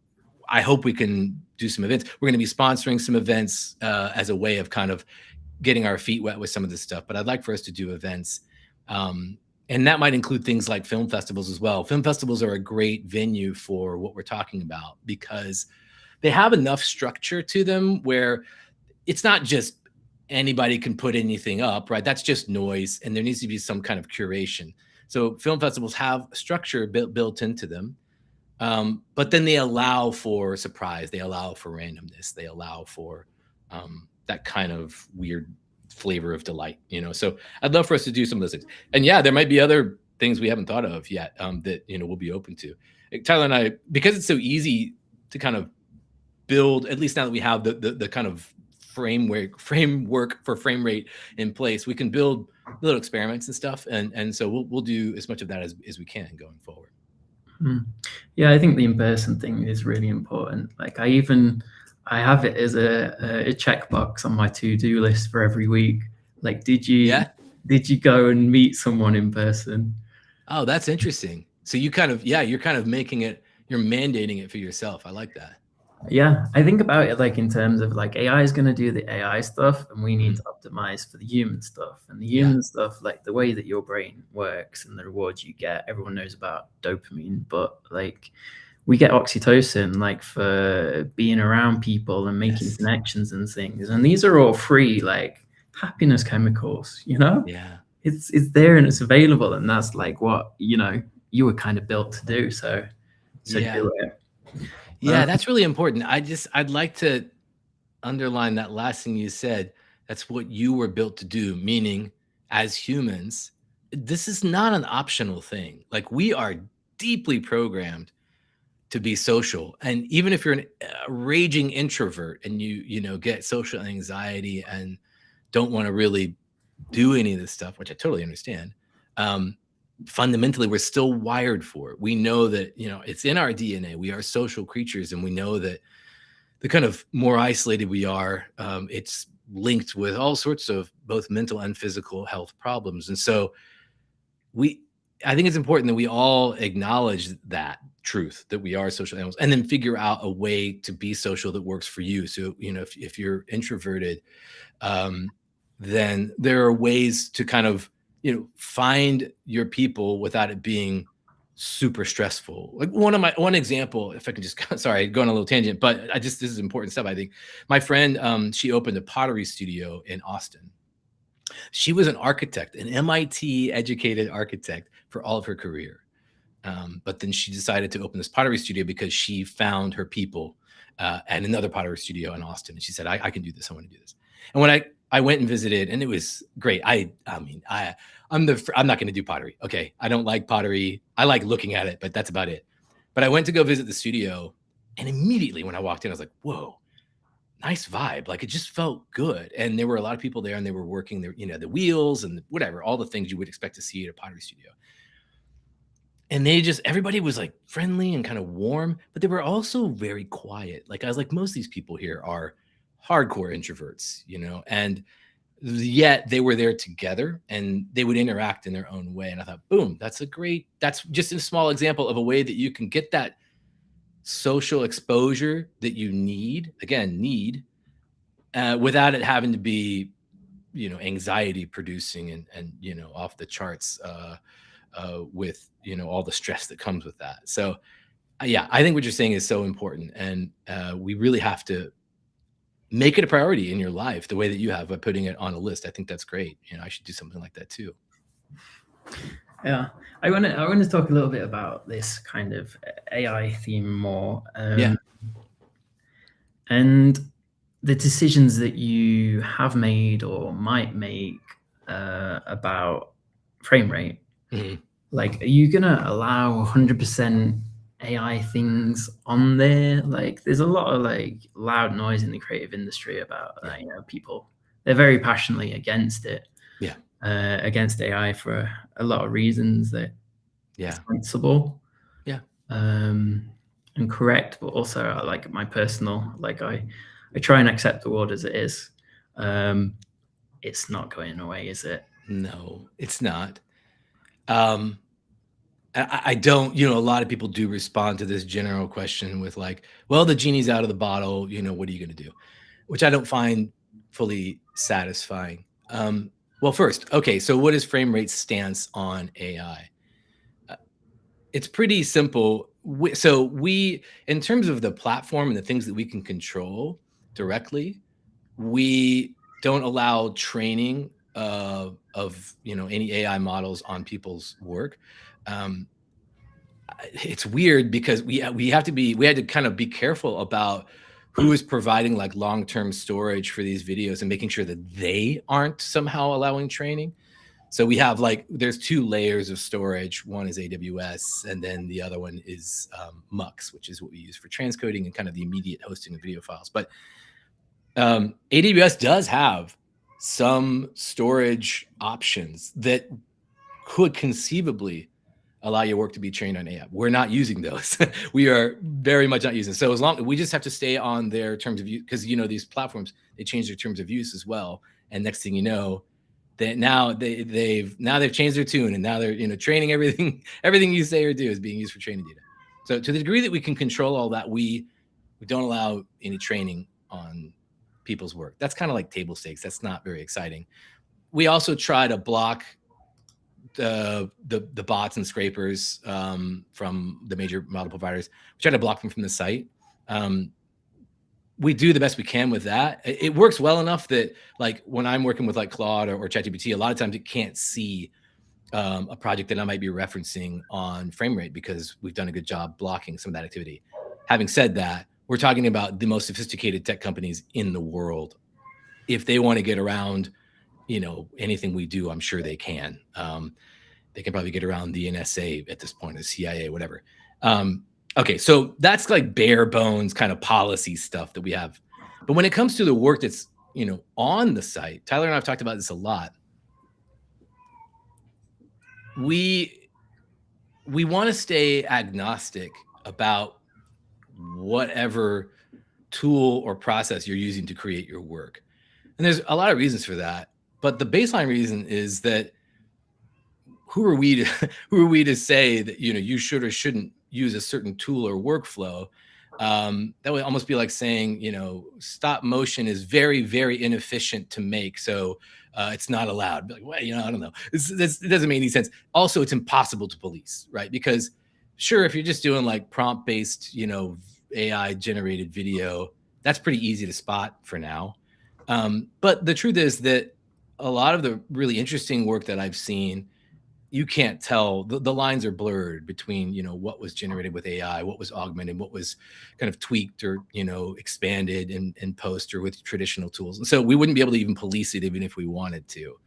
I hope we can do some events. We're going to be sponsoring some events as a way of kind of getting our feet wet with some of this stuff. But I'd like for us to do events. And that might include things like film festivals as well. Film festivals are a great venue for what we're talking about because they have enough structure to them where it's not just anybody can put anything up, right? That's just noise, and there needs to be some kind of curation. So film festivals have structure built into them, but then they allow for surprise. They allow for randomness. They allow for that kind of weird flavor of delight, So I'd love for us to do some of those things. And yeah, there might be other things we haven't thought of yet that, we'll be open to. Tyler and I, because it's so easy to kind of build, at least now that we have the kind of framework for frame rate in place, we can build little experiments and stuff. And so we'll do as much of that as we can going forward. Yeah, I think the in-person thing is really important. Like I have it as a checkbox on my to-do list for every week. Like, did you go and meet someone in person? Oh, that's interesting. So you're kind of making it, you're mandating it for yourself. I like that. Yeah, I think about it like in terms of like AI is going to do the AI stuff and we need to optimize for the human stuff. And the human stuff, like the way that your brain works and the rewards you get, everyone knows about dopamine, but like we get oxytocin like for being around people and making connections and things. And these are all free, like happiness chemicals, Yeah. It's there and it's available. And that's like what, you were kind of built to do. So do it. Yeah, that's really important. I'd like to underline that last thing you said. That's what you were built to do, meaning as humans, this is not an optional thing. Like we are deeply programmed to be social. And even if you're a raging introvert and you get social anxiety and don't want to really do any of this stuff, which I totally understand, fundamentally we're still wired for it. We know that it's in our DNA. We are social creatures, and we know that the kind of more isolated we are, it's linked with all sorts of both mental and physical health problems. And so I think it's important that we all acknowledge that truth, that we are social animals, and then figure out a way to be social that works for you. So if you're introverted, then there are ways to kind of find your people without it being super stressful. Like one example, if I could just, sorry, going on a little tangent, but this is important stuff. I think my friend, she opened a pottery studio in Austin. She was an architect, an MIT educated architect for all of her career. But then she decided to open this pottery studio because she found her people at another pottery studio in Austin. And she said, I can do this. I want to do this. And when I went and visited, and it was great. I'm not going to do pottery. Okay. I don't like pottery. I like looking at it, but that's about it. But I went to go visit the studio, and immediately when I walked in, I was like, whoa, nice vibe. Like, it just felt good. And there were a lot of people there, and they were working their, the wheels and whatever, all the things you would expect to see at a pottery studio. And everybody was like friendly and kind of warm, but they were also very quiet. Like, I was like, most of these people here are hardcore introverts, and yet they were there together and they would interact in their own way. And I thought, boom, that's just a small example of a way that you can get that social exposure that you need, without it having to be, anxiety producing and off the charts, with, all the stress that comes with that. So yeah, I think what you're saying is so important. And we really have to make it a priority in your life the way that you have by putting it on a list. I think that's great. I should do something like that too. Yeah, I want to talk a little bit about this kind of AI theme more. Yeah. And the decisions that you have made or might make about frame rate. Mhm. Like, are you gonna allow 100% AI things on there? Like, there's a lot of like loud noise in the creative industry about people. They're very passionately against it. Yeah. Against AI for a lot of reasons that Yeah. sensible. Yeah. And correct, but also like my personal, like I try and accept the world as it is. It's not going away, is it? No, it's not. I don't, a lot of people do respond to this general question with like, well, the genie's out of the bottle, what are you going to do? Which I don't find fully satisfying. Well, first, okay, so what is frame rate's stance on AI? It's pretty simple. We, in terms of the platform and the things that we can control directly, we don't allow training of any AI models on people's work. It's weird because we had to kind of be careful about who is providing like long-term storage for these videos and making sure that they aren't somehow allowing training. So we have there's two layers of storage. One is AWS, and then the other one is Mux, which is what we use for transcoding and kind of the immediate hosting of video files. But AWS does have some storage options that could conceively allow your work to be trained on AI. We're not using those. We are very much not using. So we just have to stay on their terms of use, because these platforms, they change their terms of use as well. And next thing you know, that now they've changed their tune, and now they're training everything you say or do is being used for training data. So to the degree that we can control all that, we don't allow any training on people's work. That's kind of like table stakes. That's not very exciting. We also try to block the bots and scrapers from the major model providers. We try to block them from the site. We do the best we can with that. It works well enough that like when I'm working with like Claude or ChatGPT, a lot of times it can't see a project that I might be referencing on frame rate because we've done a good job blocking some of that activity. Having said that, we're talking about the most sophisticated tech companies in the world. If they want to get around, anything we do, I'm sure they can. They can probably get around the NSA at this point, the CIA, whatever. Okay, so that's like bare bones kind of policy stuff that we have. But when it comes to the work that's, on the site, Tyler and I have talked about this a lot. We want to stay agnostic about whatever tool or process you're using to create your work. And there's a lot of reasons for that. But the baseline reason is that who are we to say that, you should or shouldn't use a certain tool or workflow? That would almost be like saying, stop motion is very, very inefficient to make, so it's not allowed. Be like, well, I don't know. It doesn't make any sense. Also, it's impossible to police, right? Because sure, if you're just doing like prompt-based, AI generated video, that's pretty easy to spot for now. But the truth is that a lot of the really interesting work that I've seen you can't tell, the lines are blurred between, what was generated with AI, what was augmented, what was kind of tweaked or, expanded in post or with traditional tools. And so we wouldn't be able to even police it even if we wanted to.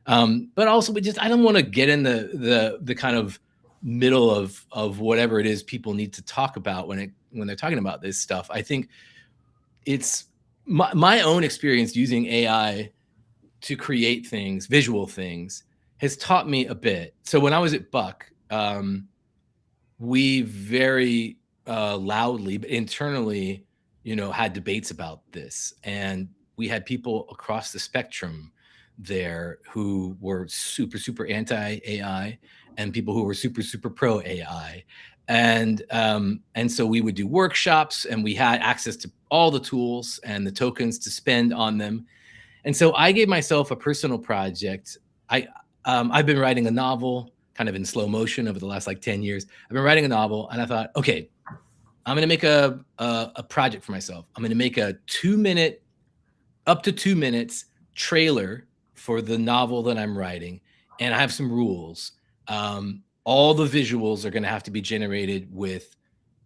But also I don't want to get in the kind of middle of whatever it is people need to talk about when they're talking about this stuff. I think it's my own experience using AI to create things, visual things, has taught me a bit. So when I was at Buck, we very loudly, but internally, had debates about this. And we had people across the spectrum there who were super, super anti AI and people who were super, super pro AI. And so we would do workshops and we had access to all the tools and the tokens to spend on them. And so I gave myself a personal project. I've been writing a novel kind of in slow motion over the last like 10 years. I've been writing a novel and I thought, okay, I'm going to make a project for myself. I'm going to make a up to 2 minutes trailer for the novel that I'm writing. And I have some rules. All the visuals are going to have to be generated with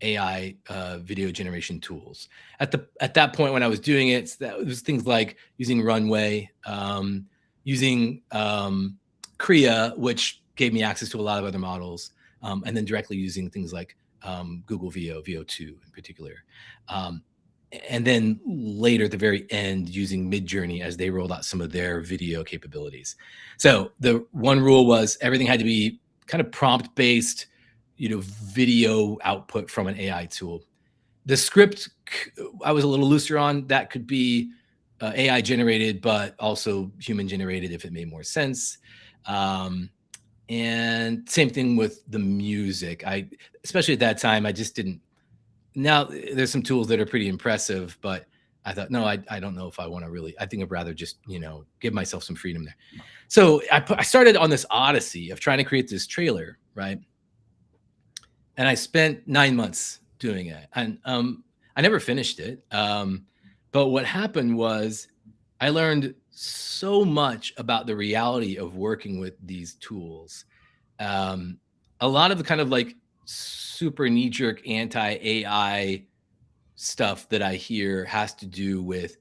AI video generation tools. At that point when I was doing it, it was things like using Runway, using Kriya, which gave me access to a lot of other models, and then directly using things like Google VO2 in particular. And then later at the very end, using Midjourney as they rolled out some of their video capabilities. So the one rule was everything had to be kind of prompt-based, video output from an AI tool. The script, I was a little looser on. That could be AI generated, but also human generated if it made more sense. And same thing with the music. Especially at that time, I just didn't. Now there's some tools that are pretty impressive, but I thought, no, I don't know if I want to really. I think I'd rather just, give myself some freedom there. So I started on this odyssey of trying to create this trailer, right? And I spent 9 months doing it, and I never finished it. But what happened was I learned so much about the reality of working with these tools. A lot of the kind of like super knee-jerk anti-AI stuff that I hear has to do with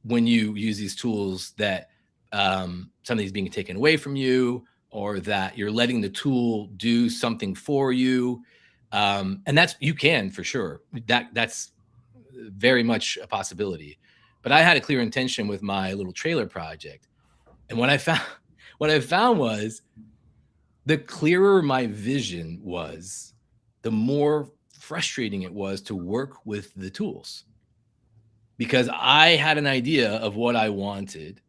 when you use these tools that something's being taken away from you, or that you're letting the tool do something for you. And you can for sure. That's very much a possibility. But I had a clear intention with my little trailer project. And what I found was the clearer my vision was, the more frustrating it was to work with the tools. Because I had an idea of what I wanted,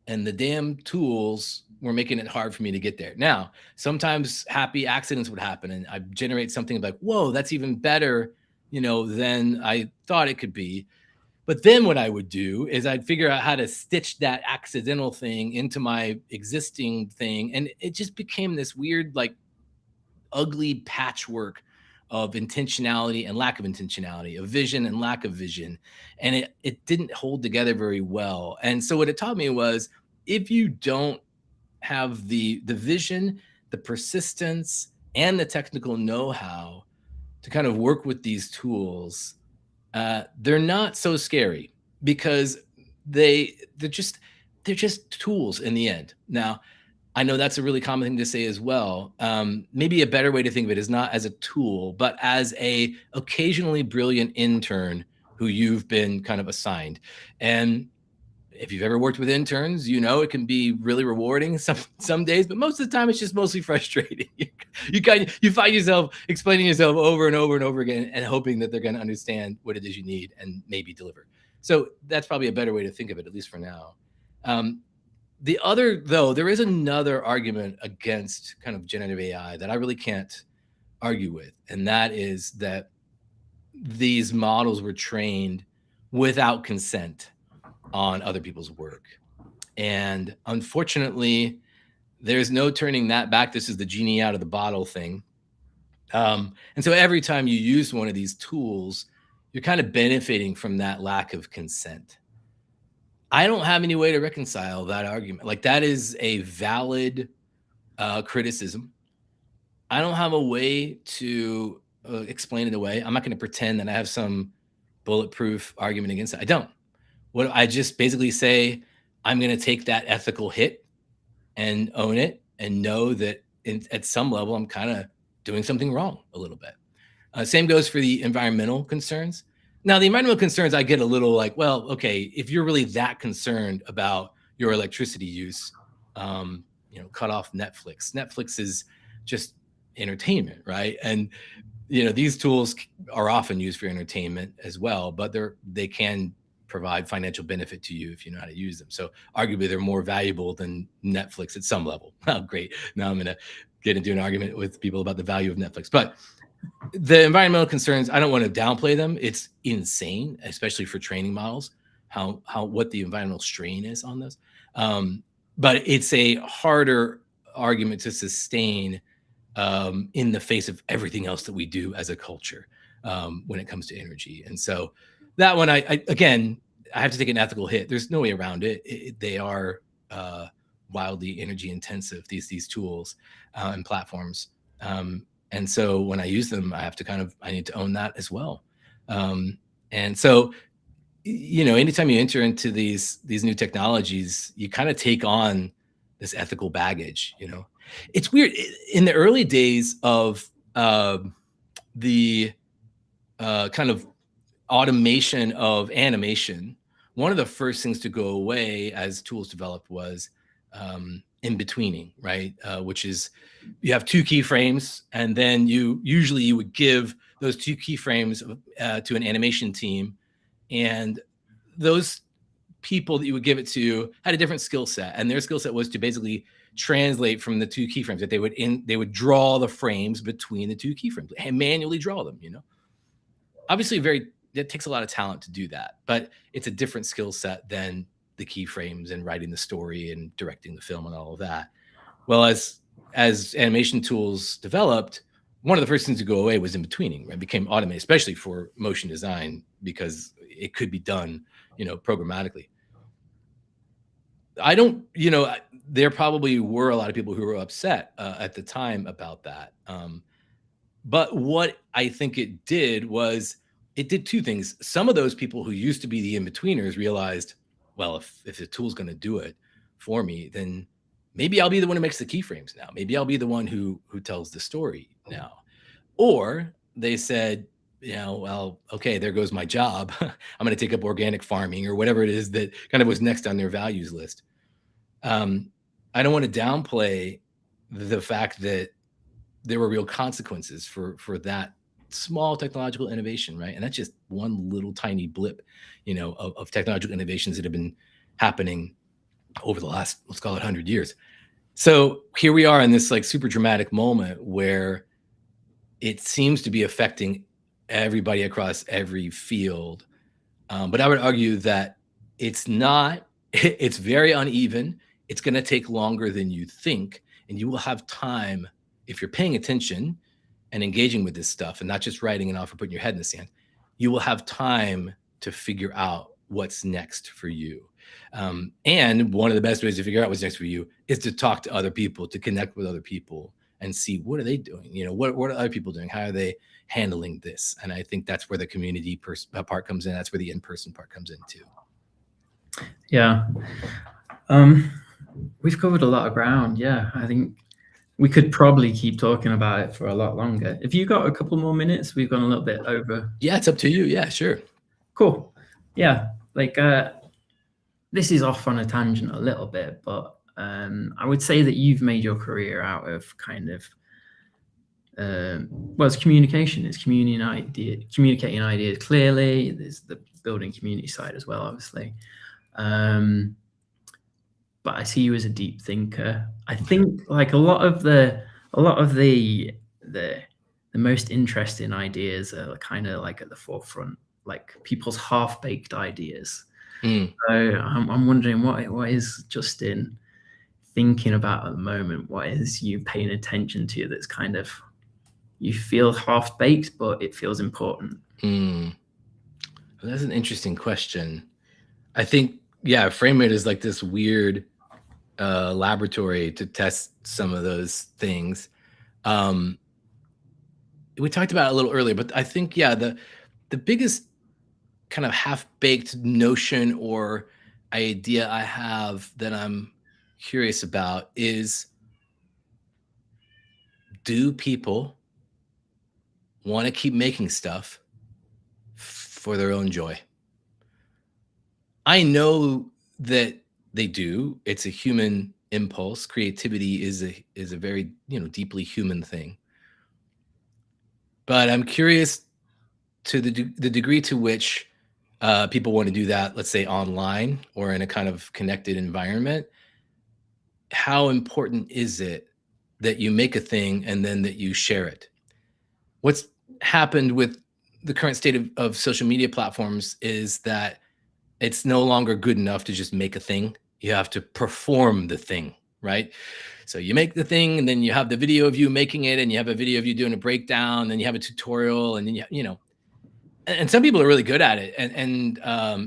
and the damn tools were making it hard for me to get there. Now, sometimes happy accidents would happen, and I generate something like, whoa, that's even better, than I thought it could be. But then what I would do is I'd figure out how to stitch that accidental thing into my existing thing. And it just became this weird, like, ugly patchwork of intentionality and lack of intentionality, of vision and lack of vision. And it didn't hold together very well. And so what it taught me was, if you don't have the vision, the persistence, and the technical know-how to kind of work with these tools, they're not so scary, because they're just tools in the end. Now, I know that's a really common thing to say as well. Maybe a better way to think of it is not as a tool, but as a occasionally brilliant intern who you've been kind of assigned. And if you've ever worked with interns, it can be really rewarding some days, but most of the time it's just mostly frustrating. You find yourself explaining yourself over and over and over again and hoping that they're going to understand what it is you need and maybe deliver. So that's probably a better way to think of it, at least for now. There is another argument against kind of generative AI that I really can't argue with, and that is that these models were trained without consent on other people's work. And unfortunately, there's no turning that back. This is the genie out of the bottle thing. And so every time you use one of these tools, you're kind of benefiting from that lack of consent. I don't have any way to reconcile that argument. Like, that is a valid criticism. I don't have a way to explain it away. I'm not going to pretend that I have some bulletproof argument against it. I don't. What I just basically say, I'm going to take that ethical hit and own it and know that at some level I'm kind of doing something wrong a little bit. Same goes for the environmental concerns. Now, the environmental concerns, I get a little like, well, okay, if you're really that concerned about your electricity use, cut off Netflix. Netflix is just entertainment, right? And these tools are often used for entertainment as well, but they can provide financial benefit to you if you know how to use them. So arguably they're more valuable than Netflix at some level. Oh, great. Now I'm going to get into an argument with people about the value of Netflix. But the environmental concerns, I don't want to downplay them. It's insane, especially for training models, what the environmental strain is on those. But it's a harder argument to sustain in the face of everything else that we do as a culture when it comes to energy. And so that one, I have to take an ethical hit. There's no way around it. They are wildly energy intensive, these tools and platforms. And so when I use them, I need to own that as well. And so, anytime you enter into these new technologies, you kind of take on this ethical baggage. It's weird. In the early days of the kind of automation of animation, one of the first things to go away as tools developed was in-betweening, right? Which is you have two keyframes, and then you would give those two keyframes to an animation team, and those people that you would give it to had a different skill set, and their skill set was to basically translate from the two keyframes that they would draw the frames between the two keyframes and manually draw them. Obviously, it takes a lot of talent to do that, but it's a different skill set than the keyframes and writing the story and directing the film and all of that. Well, as animation tools developed, one of the first things to go away was in-betweening. It became automated, especially for motion design, because it could be done, programmatically. There probably were a lot of people who were upset at the time about that. But what I think it did was it did two things. Some of those people who used to be the in-betweeners realized, well, if the tool's going to do it for me, then maybe I'll be the one who makes the keyframes now. Maybe I'll be the one who tells the story now. Or they said, well, okay, there goes my job. I'm going to take up organic farming or whatever it is that kind of was next on their values list. I don't want to downplay the fact that there were real consequences for that small technological innovation, right? And that's just one little tiny blip, of technological innovations that have been happening over the last, let's call it 100 years. So here we are in this like super dramatic moment where it seems to be affecting everybody across every field. But I would argue that it's not, it's very uneven. It's going to take longer than you think. And you will have time, if you're paying attention and engaging with this stuff and not just writing it off or putting your head in the sand, you will have time to figure out what's next for you. And one of the best ways to figure out what's next for you is to talk to other people, to connect with other people and see what are they doing? What are other people doing? How are they handling this? And I think that's where the community part comes in. That's where the in-person part comes in too. Yeah. We've covered a lot of ground. Yeah. I think we could probably keep talking about it for a lot longer. If you got a couple more minutes, we've gone a little bit over. Yeah, it's up to you. Yeah, sure. Cool. Yeah. Like, this is off on a tangent a little bit, but I would say that you've made your career out of kind of, it's communication. It's communicating ideas clearly. There's the building community side as well, obviously. But I see you as a deep thinker. I think like a lot of the most interesting ideas are kind of like at the forefront, like people's half-baked ideas. So I'm wondering what is Justin thinking about at the moment? What is you paying attention to that's kind of you feel half-baked, but it feels important? Well, that's an interesting question. I think, frame it as like this weird laboratory to test some of those things. Um, we talked about it a little earlier, but I think, yeah, the biggest kind of half-baked notion or idea I have that I'm curious about is, do people want to keep making stuff for their own joy? I know that they do. It's a human impulse. Creativity is a very, deeply human thing. But I'm curious to the degree to which people want to do that, let's say online or in a kind of connected environment. How important is it that you make a thing and then that you share it? What's happened with the current state of social media platforms is that it's no longer good enough to just make a thing. You have to perform the thing, right? So you make the thing, and then you have the video of you making it, and you have a video of you doing a breakdown, then you have a tutorial, and then and some people are really good at it, and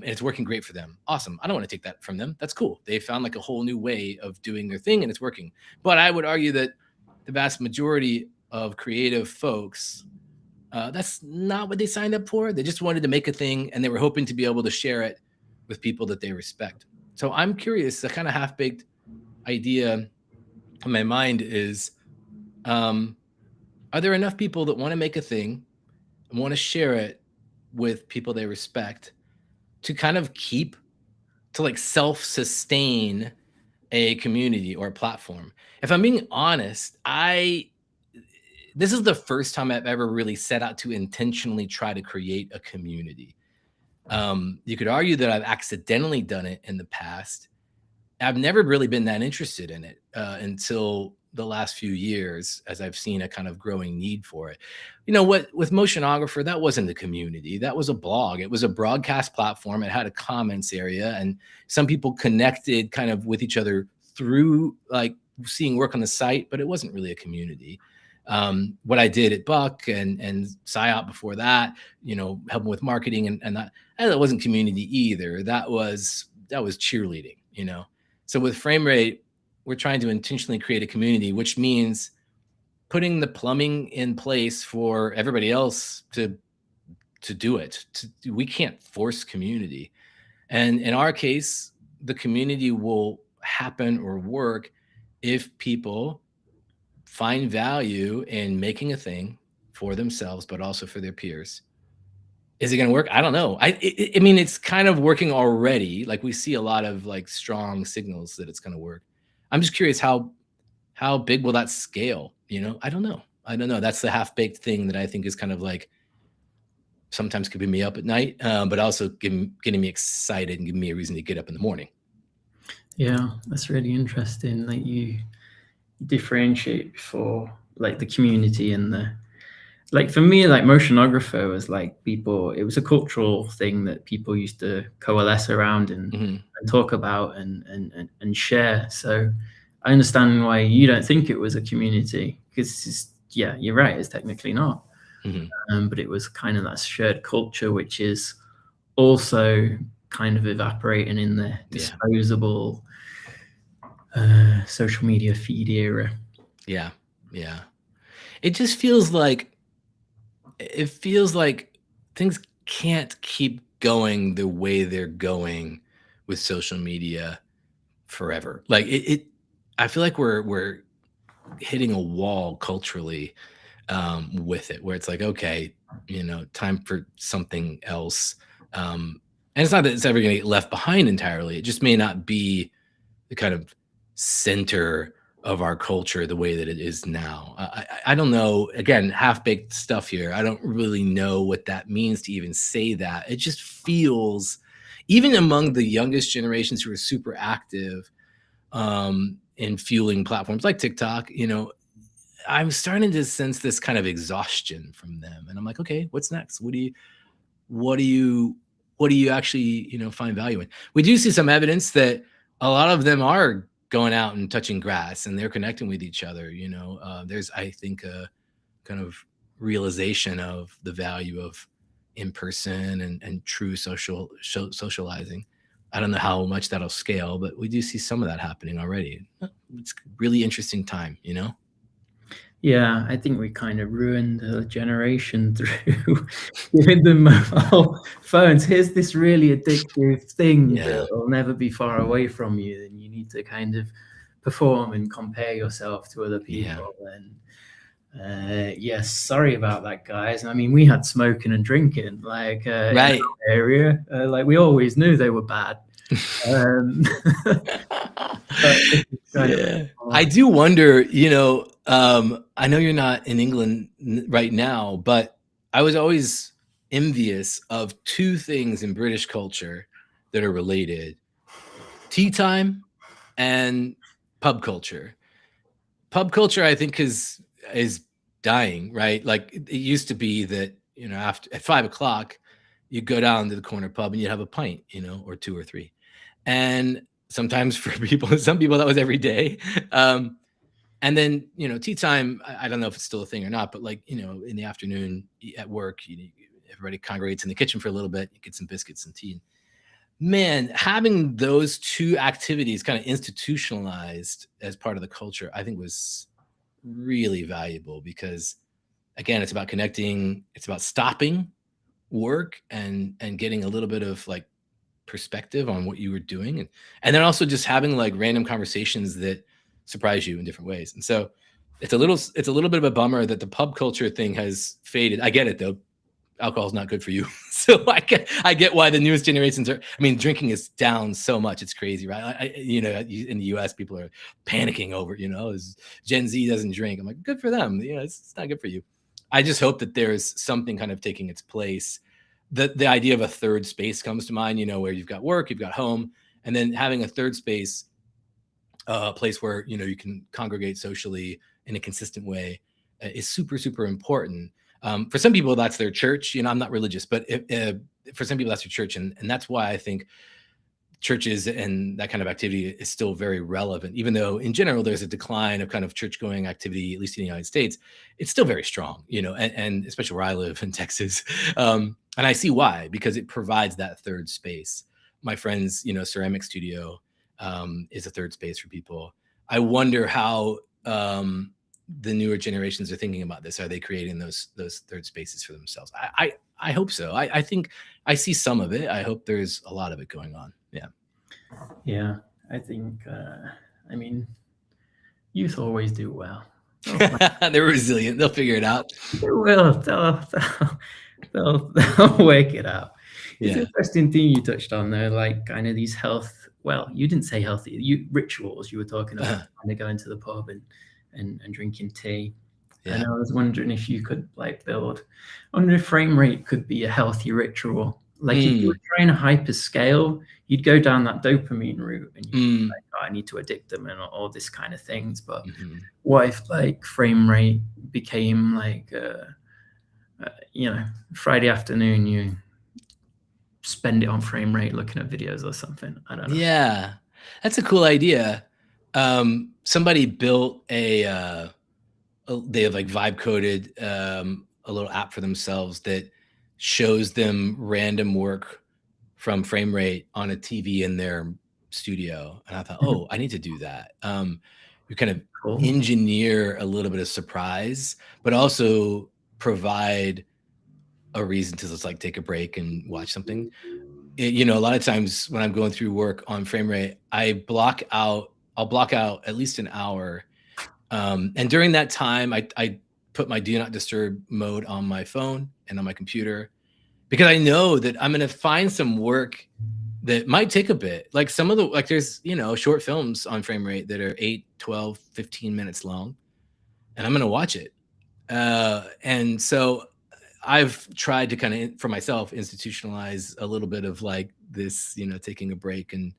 it's working great for them. Awesome. I don't want to take that from them. That's cool. They found like a whole new way of doing their thing, and it's working. But I would argue that the vast majority of creative folks, that's not what they signed up for. They just wanted to make a thing, and they were hoping to be able to share it with people that they respect. So I'm curious. The kind of half-baked idea in my mind is, are there enough people that want to make a thing and want to share it with people they respect to kind of keep to like self-sustain a community or a platform? If I'm being honest, I this is the first time I've ever really set out to intentionally try to create a community. You could argue that I've accidentally done it in the past. I've never really been that interested in it until the last few years, as I've seen a kind of growing need for it. You know what? With Motionographer, that wasn't a community. That was a blog. It was a broadcast platform. It had a comments area, and some people connected kind of with each other through like seeing work on the site, but it wasn't really a community. What I did at Buck and PsyOp before that, helping with marketing and that wasn't community either. That was cheerleading. So with Frame Rate, we're trying to intentionally create a community, which means putting the plumbing in place for everybody else to do it. We can't force community. And in our case, the community will happen or work if people find value in making a thing for themselves, but also for their peers. Is it going to work? I don't know. I mean, it's kind of working already. Like we see a lot of like strong signals that it's going to work. I'm just curious how big will that scale? I don't know. That's the half baked thing that I think is kind of like sometimes keeping me up at night, but also getting me excited and giving me a reason to get up in the morning. Yeah, that's really interesting that you differentiate for like the community and the like. For me, like Motionographer was like people, it was a cultural thing that people used to coalesce around and talk about and share. So I understand why you don't think it was a community, because yeah, you're right, it's technically not. But it was kind of that shared culture, which is also kind of evaporating in the disposable social media feed era. Yeah. It just feels like things can't keep going the way they're going with social media forever. Like I feel like we're hitting a wall culturally with it, where it's like, okay, time for something else. And it's not that it's ever going to get left behind entirely. It just may not be the kind of center of our culture the way that it is now. I don't know. Again, half-baked stuff here. I don't really know what that means to even say that. It just feels, even among the youngest generations who are super active in fueling platforms like TikTok, I'm starting to sense this kind of exhaustion from them. And I'm like, okay, what's next? What do you actually, find value in? We do see some evidence that a lot of them are going out and touching grass and they're connecting with each other. There's, I think, a kind of realization of the value of in person and true socializing. I don't know how much that'll scale, but we do see some of that happening already. It's a really interesting time, you know? Yeah, I think we kind of ruined a generation through giving them mobile phones. Here's this really addictive thing Yeah. that will never be far away from you, and you need to kind of perform and compare yourself to other Yeah. people. And yes, sorry about that, guys. I mean, we had smoking and drinking like in Right. our area. Like we always knew they were bad. Um, but this is kind of Yeah. I more, do wonder, I know you're not in England right now, but I was always envious of two things in British culture that are related: tea time and pub culture. Pub culture, I think, is dying, right? Like it used to be that, after at 5 o'clock, you go down to the corner pub and you have a pint, or two or three. And sometimes for some people that was every day. And then, tea time, I don't know if it's still a thing or not, but like, in the afternoon at work, everybody congregates in the kitchen for a little bit, you get some biscuits and tea. Man, having those two activities kind of institutionalized as part of the culture, I think was really valuable because, again, it's about connecting, it's about stopping work and getting a little bit of like perspective on what you were doing, and then also just having like random conversations that surprise you in different ways. And so it's a little bit of a bummer that the pub culture thing has faded. I get it though. Alcohol is not good for you. So I get why the newest generations are. I mean, drinking is down so much; it's crazy, right? In the U.S., people are panicking over, is Gen Z doesn't drink. I'm like, good for them. It's not good for you. I just hope that there's something kind of taking its place. The idea of a third space comes to mind. Where you've got work, you've got home, and then having a third space, a place where you can congregate socially in a consistent way, is super super important. For some people, that's their church. I'm not religious, but for some people, that's their church, and that's why I think churches and that kind of activity is still very relevant. Even though, in general, there's a decline of kind of church-going activity, at least in the United States, it's still very strong. And especially where I live in Texas, and I see why, because it provides that third space. My friend's, ceramic studio is a third space for people. I wonder how. The newer generations are thinking about this. Are they creating those third spaces for themselves? I hope so. I think I see some of it. I hope there's a lot of it going on. Yeah. yeah, I think, I mean, youth always do well. They're resilient. They'll figure it out. They will. They'll work it out. It's an Yeah. interesting thing you touched on there, like kind of these health. Well, you didn't say healthy. Rituals. You were talking about kind of going to the pub and drinking tea. And Yeah. I was wondering if you could like build. I wonder if frame rate could be a healthy ritual. Like if you were Mm, trying to hyper scale, you'd go down that dopamine route, and you'd be mm, like, oh, I need to addict them and all this kind of things. But mhm. what if like frame rate became like Friday afternoon you spend it on frame rate looking at videos or something. I don't know. Yeah. That's a cool idea. Somebody built they have like vibe coded a little app for themselves that shows them random work from frame rate on a TV in their studio. And I thought, oh, I need to do that. You kind of Cool. engineer a little bit of surprise, but also provide a reason to just like take a break and watch something. A lot of times when I'm going through work on frame rate, I'll block out at least an hour. And during that time, I put my do not disturb mode on my phone and on my computer, because I know that I'm going to find some work that might take a bit. Like there's, short films on frame rate that are 8, 12, 15 minutes long, and I'm going to watch it. And so I've tried to kind of, for myself, institutionalize a little bit of like this, taking a break and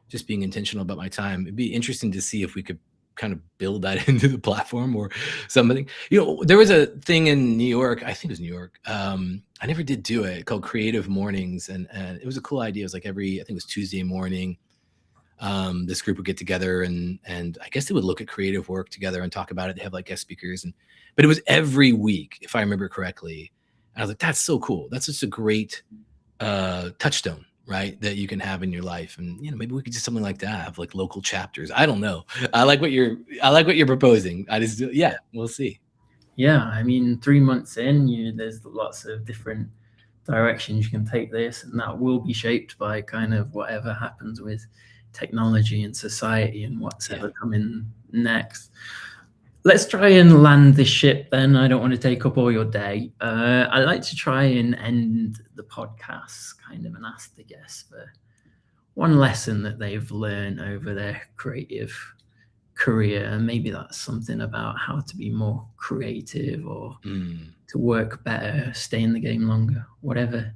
just being intentional about my time. It'd be interesting to see if we could kind of build that into the platform or something. There was a thing in New York, I think it was New York. I never did do it, called Creative Mornings. And it was a cool idea. It was like I think it was Tuesday morning. This group would get together and I guess they would look at creative work together and talk about it. They have like guest speakers, but it was every week, if I remember correctly. And I was like, that's so cool. That's just a great touchstone right? That you can have in your life. And, maybe we could do something like that, have like local chapters. I don't know. I like what you're proposing. Yeah, we'll see. Yeah, I mean, 3 months in, there's lots of different directions you can take this, and that will be shaped by kind of whatever happens with technology and society and what's Yeah. ever coming next. Let's try and land this ship then. I don't want to take up all your day. I like to try and end the podcast kind of and ask the guests for one lesson that they've learned over their creative career. And maybe that's something about how to be more creative or Mm. to work better, stay in the game longer, whatever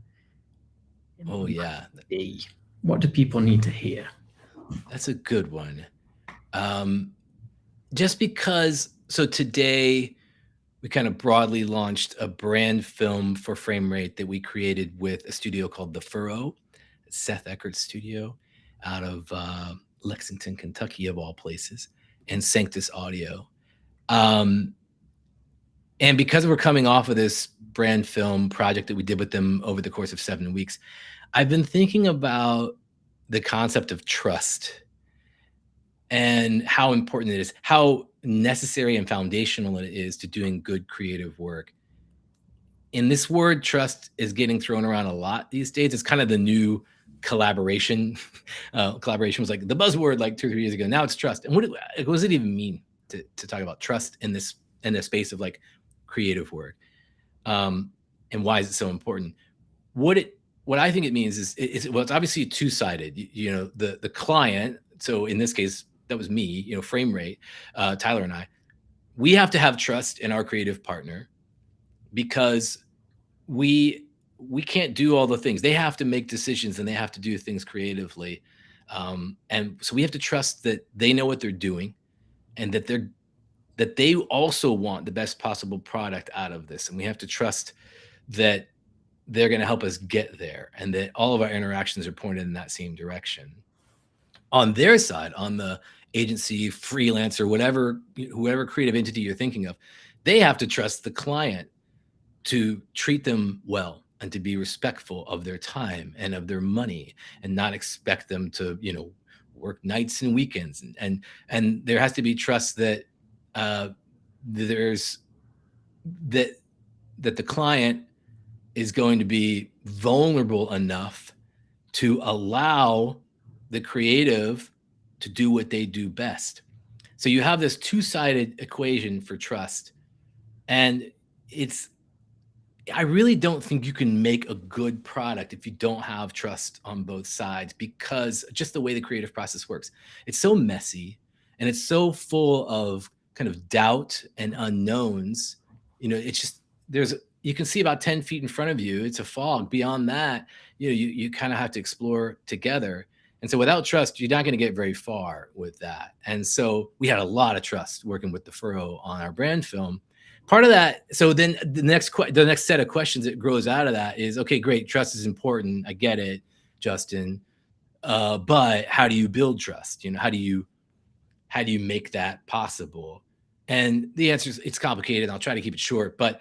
it Oh, might yeah. be. What do people need to hear? That's a good one. Just because, so today we kind of broadly launched a brand film for frame rate that we created with a studio called The Furrow, Seth Eckert's studio out of Lexington, Kentucky, of all places, and Sanctus Audio. And because we're coming off of this brand film project that we did with them over the course of 7 weeks, I've been thinking about the concept of trust and how important it is, how necessary and foundational it is to doing good creative work. And this word trust is getting thrown around a lot these days. It's kind of the new collaboration. Collaboration was like the buzzword like 2 or 3 years ago. Now it's trust. And what does it even mean to talk about trust in this space of like creative work? And why is it so important? What I think it means is well, it's obviously two-sided. The client. So in this case, that was me. Frame rate, Tyler and I. We have to have trust in our creative partner because we can't do all the things. They have to make decisions and they have to do things creatively, and so we have to trust that they know what they're doing, and that they also want the best possible product out of this, and we have to trust that they're going to help us get there, and that all of our interactions are pointed in that same direction. On their side, on the agency, freelancer, whoever creative entity you're thinking of, they have to trust the client to treat them well and to be respectful of their time and of their money, and not expect them to work nights and weekends, and there has to be trust that there's that the client is going to be vulnerable enough to allow the creative to do what they do best. So you have this two-sided equation for trust, and I really don't think you can make a good product if you don't have trust on both sides, because just the way the creative process works, it's so messy and it's so full of kind of doubt and unknowns. It's just, you can see about 10 feet in front of you. It's a fog. Beyond that, you kind of have to explore together. And so without trust, you're not going to get very far with that. And so we had a lot of trust working with The Furrow on our brand film. Part of that, so then the next set of questions that grows out of that is, okay, great, trust is important. I get it, Justin. But how do you build trust? How do you make that possible? And the answer is, it's complicated. I'll try to keep it short, but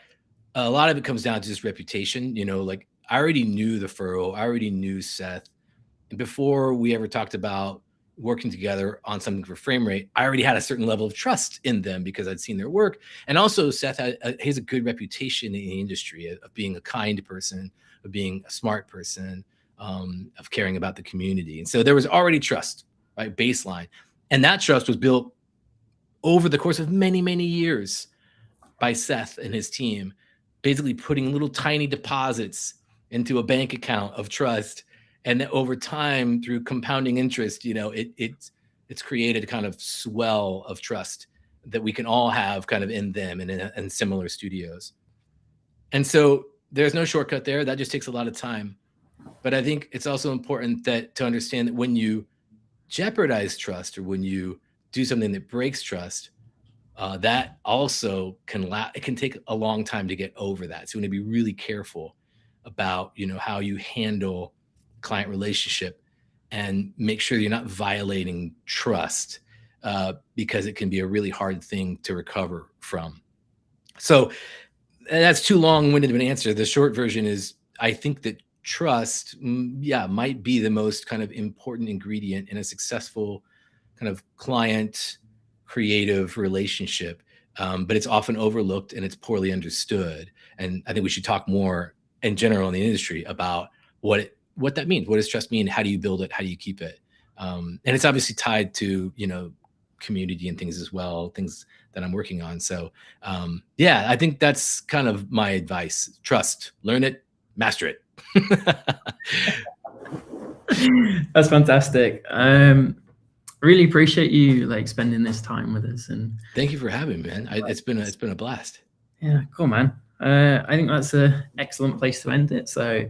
a lot of it comes down to just reputation. Like I already knew The Furrow, I already knew Seth. And before we ever talked about working together on something for frame rate, I already had a certain level of trust in them because I'd seen their work. And also Seth has a good reputation in the industry of being a kind person, of being a smart person, of caring about the community. And so there was already trust, right? Baseline. And that trust was built over the course of many, many years by Seth and his team, basically putting little tiny deposits into a bank account of trust. And then over time, through compounding interest, it's created a kind of swell of trust that we can all have kind of in them and in similar studios. And so there's no shortcut there. That just takes a lot of time. But I think it's also important to understand that when you jeopardize trust, or when you do something that breaks trust, that also it can take a long time to get over that. So you want to be really careful about how you handle client relationship, and make sure you're not violating trust, because it can be a really hard thing to recover from. So that's too long-winded of an answer. The short version is, I think that trust, yeah, might be the most kind of important ingredient in a successful kind of client creative relationship. But it's often overlooked and it's poorly understood. And I think we should talk more in general in the industry about what that means. What does trust mean? How do you build it? How do you keep it? And it's obviously tied to, community and things as well, things that I'm working on. So yeah, I think that's kind of my advice. Trust, learn it, master it. That's fantastic. Really appreciate you like spending this time with us, and Thank you for having me, man. It's been a blast. yeah, cool, man. I think that's an excellent place to end it. So